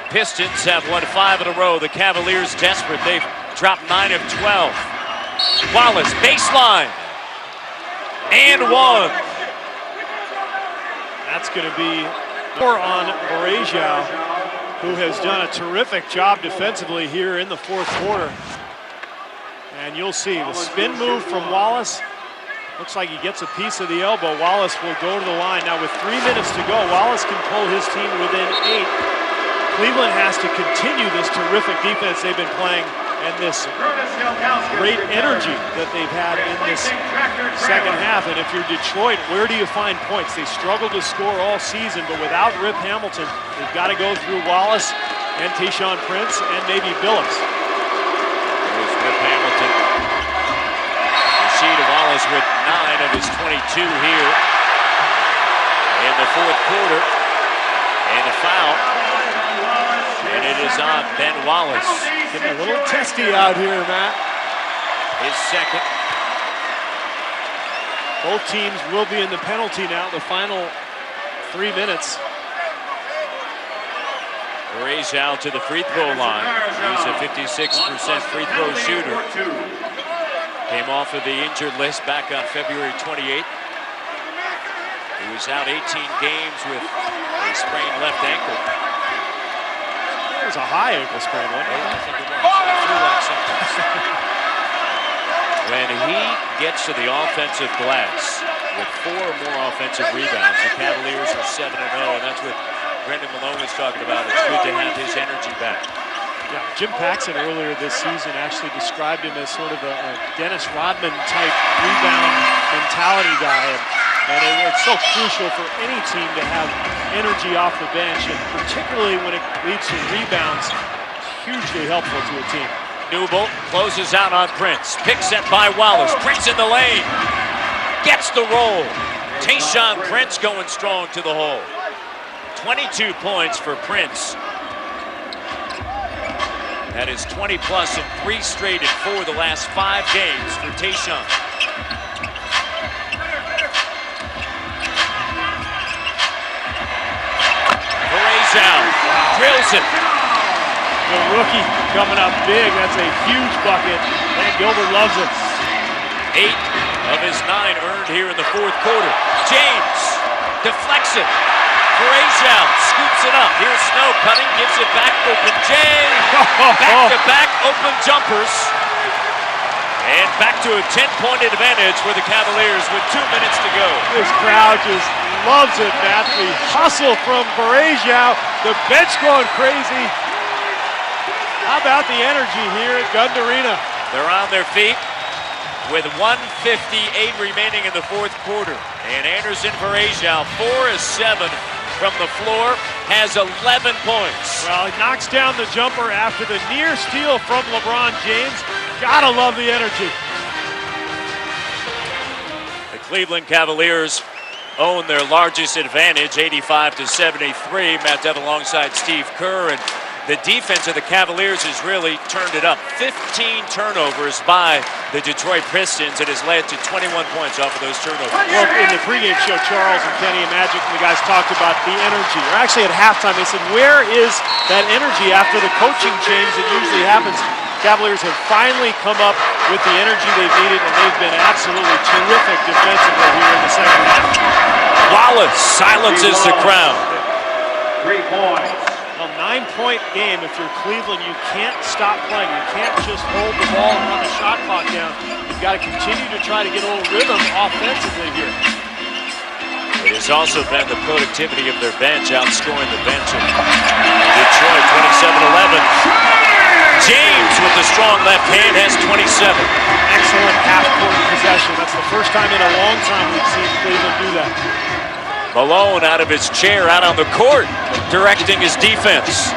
Pistons have won 5 in a row. The Cavaliers desperate. They've dropped 9 of 12. Wallace, baseline. And 1. That's going to be more on Borreja, who has done a terrific job defensively here in the fourth quarter. And you'll see the spin move from Wallace. Looks like he gets a piece of the elbow. Wallace will go to the line. Now with 3 minutes to go, Wallace can pull his team within 8. Cleveland has to continue this terrific defense they've been playing and this great energy that they've had in this second half. And if you're Detroit, where do you find points? They struggled to score all season, but without Rip Hamilton, they've got to go through Wallace and Tayshaun Prince and maybe Billups. There's Rip Hamilton. Rasheed Wallace with 9 of his 22 here in the fourth quarter. And a foul. And it is on Ben Wallace. Getting a little testy out here, Matt. His second. Both teams will be in the penalty now, the final 3 minutes. Varejao to the free throw line. He's a 56% free throw shooter. Came off of the injured list back on February 28th. He was out 18 games with a sprained left ankle. It was a high ankle sprain, wasn't it? I think it was. Flu-like symptoms. When he gets to the offensive glass with 4 or more offensive rebounds, the Cavaliers are 7-0, and that's what Brendan Malone was talking about. It's good to have his energy back. Yeah, Jim Paxson earlier this season actually described him as sort of a Dennis Rodman type rebound mentality guy. And it's so crucial for any team to have energy off the bench, and particularly when it leads to rebounds, it's hugely helpful to a team. Newbold closes out on Prince. Picks it by Wallace. Prince in the lane. Gets the roll. Tayshaun Prince going strong to the hole. 22 points for Prince. That is 20 plus in 3 straight and 4 the last 5 games for Tayshaun. Drills it. The rookie coming up big. That's a huge bucket. And Gilbert loves it. 8 of his 9 earned here in the 4th quarter. James deflects it. Varejao scoops it up. Here's Snow cutting, gives it back. Open Jay. Back-to-back open jumpers. And back to a 10-point advantage for the Cavaliers with 2 minutes to go. This crowd just loves it, Matt. The hustle from Varejao. The bench going crazy. How about the energy here at Gund Arena? They're on their feet with 1:58 remaining in the 4th quarter. And Anderson Varejao, 4 of 7 from the floor, has 11 points. Well, he knocks down the jumper after the near steal from LeBron James. Gotta love the energy. The Cleveland Cavaliers own their largest advantage, 85-73. Matt Devin alongside Steve Kerr, and the defense of the Cavaliers has really turned it up. 15 turnovers by the Detroit Pistons, and has led to 21 points off of those turnovers. Well, in the pregame show, Charles and Kenny and Magic and the guys talked about the energy. Or actually at halftime, they said, where is that energy after the coaching change that usually happens? Cavaliers have finally come up with the energy they've needed, and they've been absolutely terrific defensively here in the second half. Wallace silences the crowd. 3 points. A 9-point game. If you're Cleveland, you can't stop playing. You can't just hold the ball and run the shot clock down. You've got to continue to try to get a little rhythm offensively here. It has also been the productivity of their bench, outscoring the bench of Detroit 27-11. James with the strong left hand has 27. Excellent half-court possession. That's the first time in a long time we've seen Cleveland do that. Malone out of his chair, out on the court, directing his defense.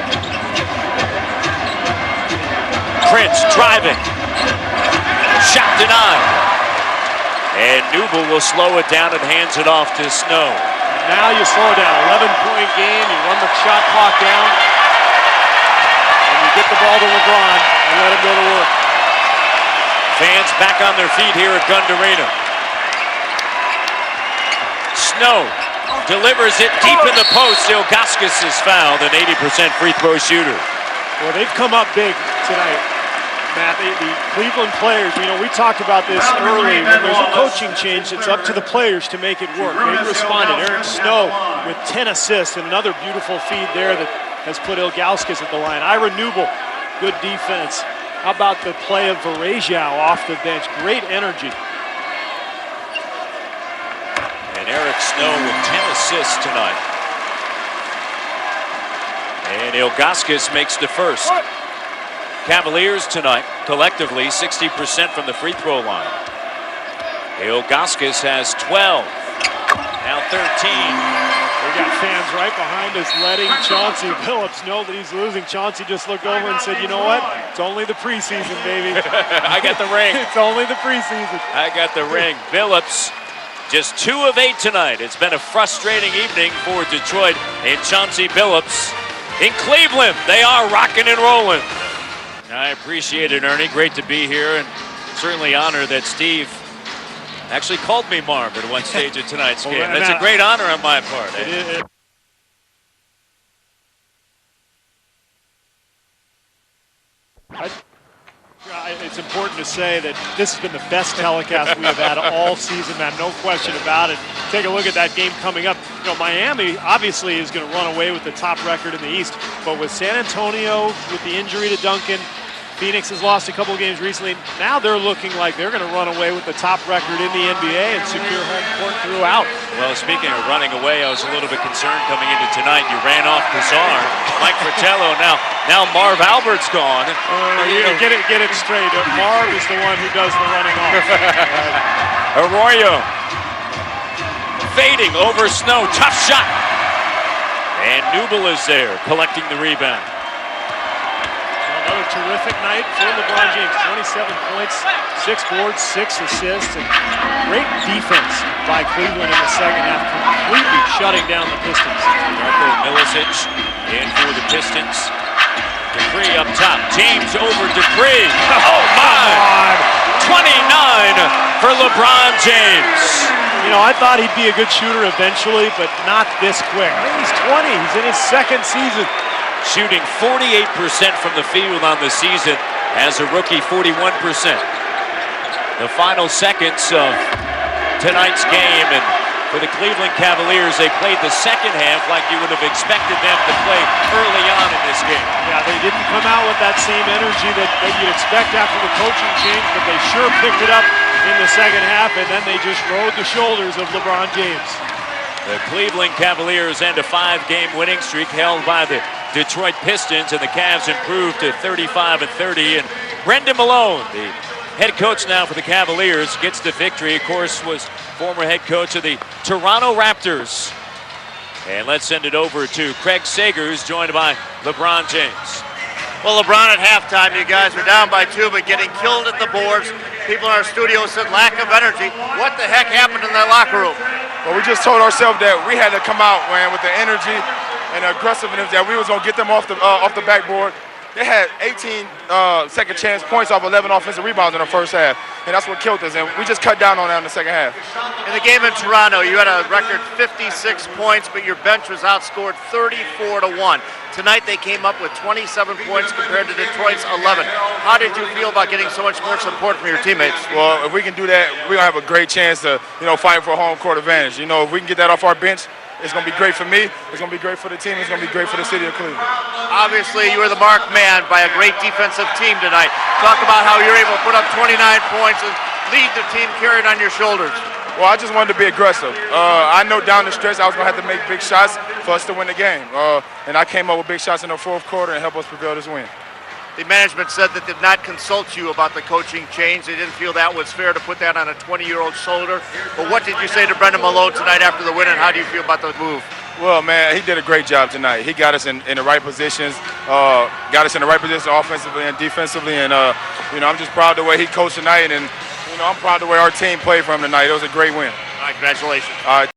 Prince driving. Shot denied. And Newbold will slow it down and hands it off to Snow. Now you slow it down. 11-point game. You run the shot clock down. And you get the ball to LeBron and let him go to work. Fans back on their feet here at Gund Arena. Snow delivers it deep in the post. Ilgauskas is fouled, an 80% free throw shooter. Well, they've come up big tonight, Matt. The Cleveland players, you know, we talked about this early. When there's a coaching change, it's up to the players to make it work. They responded. Eric Snow with 10 assists and another beautiful feed there that has put Ilgauskas at the line. Ira Newbold, good defense. How about the play of Varejao off the bench? Great energy. And Eric Snow with 10 assists tonight. And Ilgauskas makes the first. Cavaliers tonight, collectively, 60% from the free throw line. Ilgauskas has 12, now 13. We got fans right behind us letting Chauncey Billups know that he's losing. Chauncey just looked over and said, you know what? It's only the preseason, baby. I got the ring. It's only the preseason. I got the ring. Billups Just 2 of 8 tonight. It's been a frustrating evening for Detroit and Chauncey Billups. In Cleveland, they are rocking and rolling. I appreciate it, Ernie. Great to be here, and certainly honored that Steve actually called me Marv at one stage of tonight's game. That's a great honor on my part. It's important to say that this has been the best telecast we have had all season, man. No question about it. Take a look at that game coming up. You know, Miami obviously is going to run away with the top record in the East, but with San Antonio, with the injury to Duncan, Phoenix has lost a couple of games recently. Now they're looking like they're going to run away with the top record in the NBA and secure home court throughout. Well, speaking of running away, I was a little bit concerned coming into tonight. You ran off Kazar, Mike Fratello. Now Marv Albert's gone. Get it straight. Marv is the one who does the running off. Arroyo fading over Snow. Tough shot. And Newble is there collecting the rebound. Another terrific night for LeBron James. 27 points, 6 boards, 6 assists, and great defense by Cleveland in the second half, completely shutting down the Pistons. Marco Milicic in for the Pistons. Dupree up top. James over Dupree. Oh my! 29 for LeBron James. You know, I thought he'd be a good shooter eventually, but not this quick. He's 20. He's in his second season. Shooting 48% from the field on the season as a rookie, 41%. The final seconds of tonight's game, and for the Cleveland Cavaliers, they played the second half like you would have expected them to play early on in this game. Yeah, they didn't come out with that same energy that you'd expect after the coaching change, but they sure picked it up in the second half, and then they just rode the shoulders of LeBron James. The Cleveland Cavaliers end a 5-game winning streak held by the Detroit Pistons, and the Cavs improved to 35-30. And Brendan Malone, the head coach now for the Cavaliers, gets the victory. Of course, was former head coach of the Toronto Raptors. And let's send it over to Craig Sagers, joined by LeBron James. Well, LeBron at halftime, you guys were down by 2, but getting killed at the boards. People in our studio said lack of energy. What the heck happened in that locker room? Well, we just told ourselves that we had to come out, man, with the energy and the aggressiveness that we was going to get them off the backboard. They had 18 second chance points off 11 offensive rebounds in the first half, and that's what killed us, and we just cut down on that in the second half. In the game in Toronto, you had a record 56 points, but your bench was outscored 34-1. Tonight they came up with 27 points compared to Detroit's 11. How did you feel about getting so much more support from your teammates? Well, if we can do that, we're going to have a great chance to, fight for a home court advantage. If we can get that off our bench, it's going to be great for me, it's going to be great for the team, it's going to be great for the city of Cleveland. Obviously, you were the marked man by a great defensive team tonight. Talk about how you're able to put up 29 points and lead the team carried on your shoulders. Well, I just wanted to be aggressive. I know down the stretch I was going to have to make big shots for us to win the game. And I came up with big shots in the fourth quarter and helped us prevail this win. The management said that they did not consult you about the coaching change. They didn't feel that was fair to put that on a 20-year-old shoulder. But what did you say to Brendan Malone tonight after the win, and how do you feel about the move? Well, man, he did a great job tonight. He got us in the right positions, offensively and defensively. And, I'm just proud of the way he coached tonight. And, I'm proud of the way our team played for him tonight. It was a great win. All right, congratulations. All right.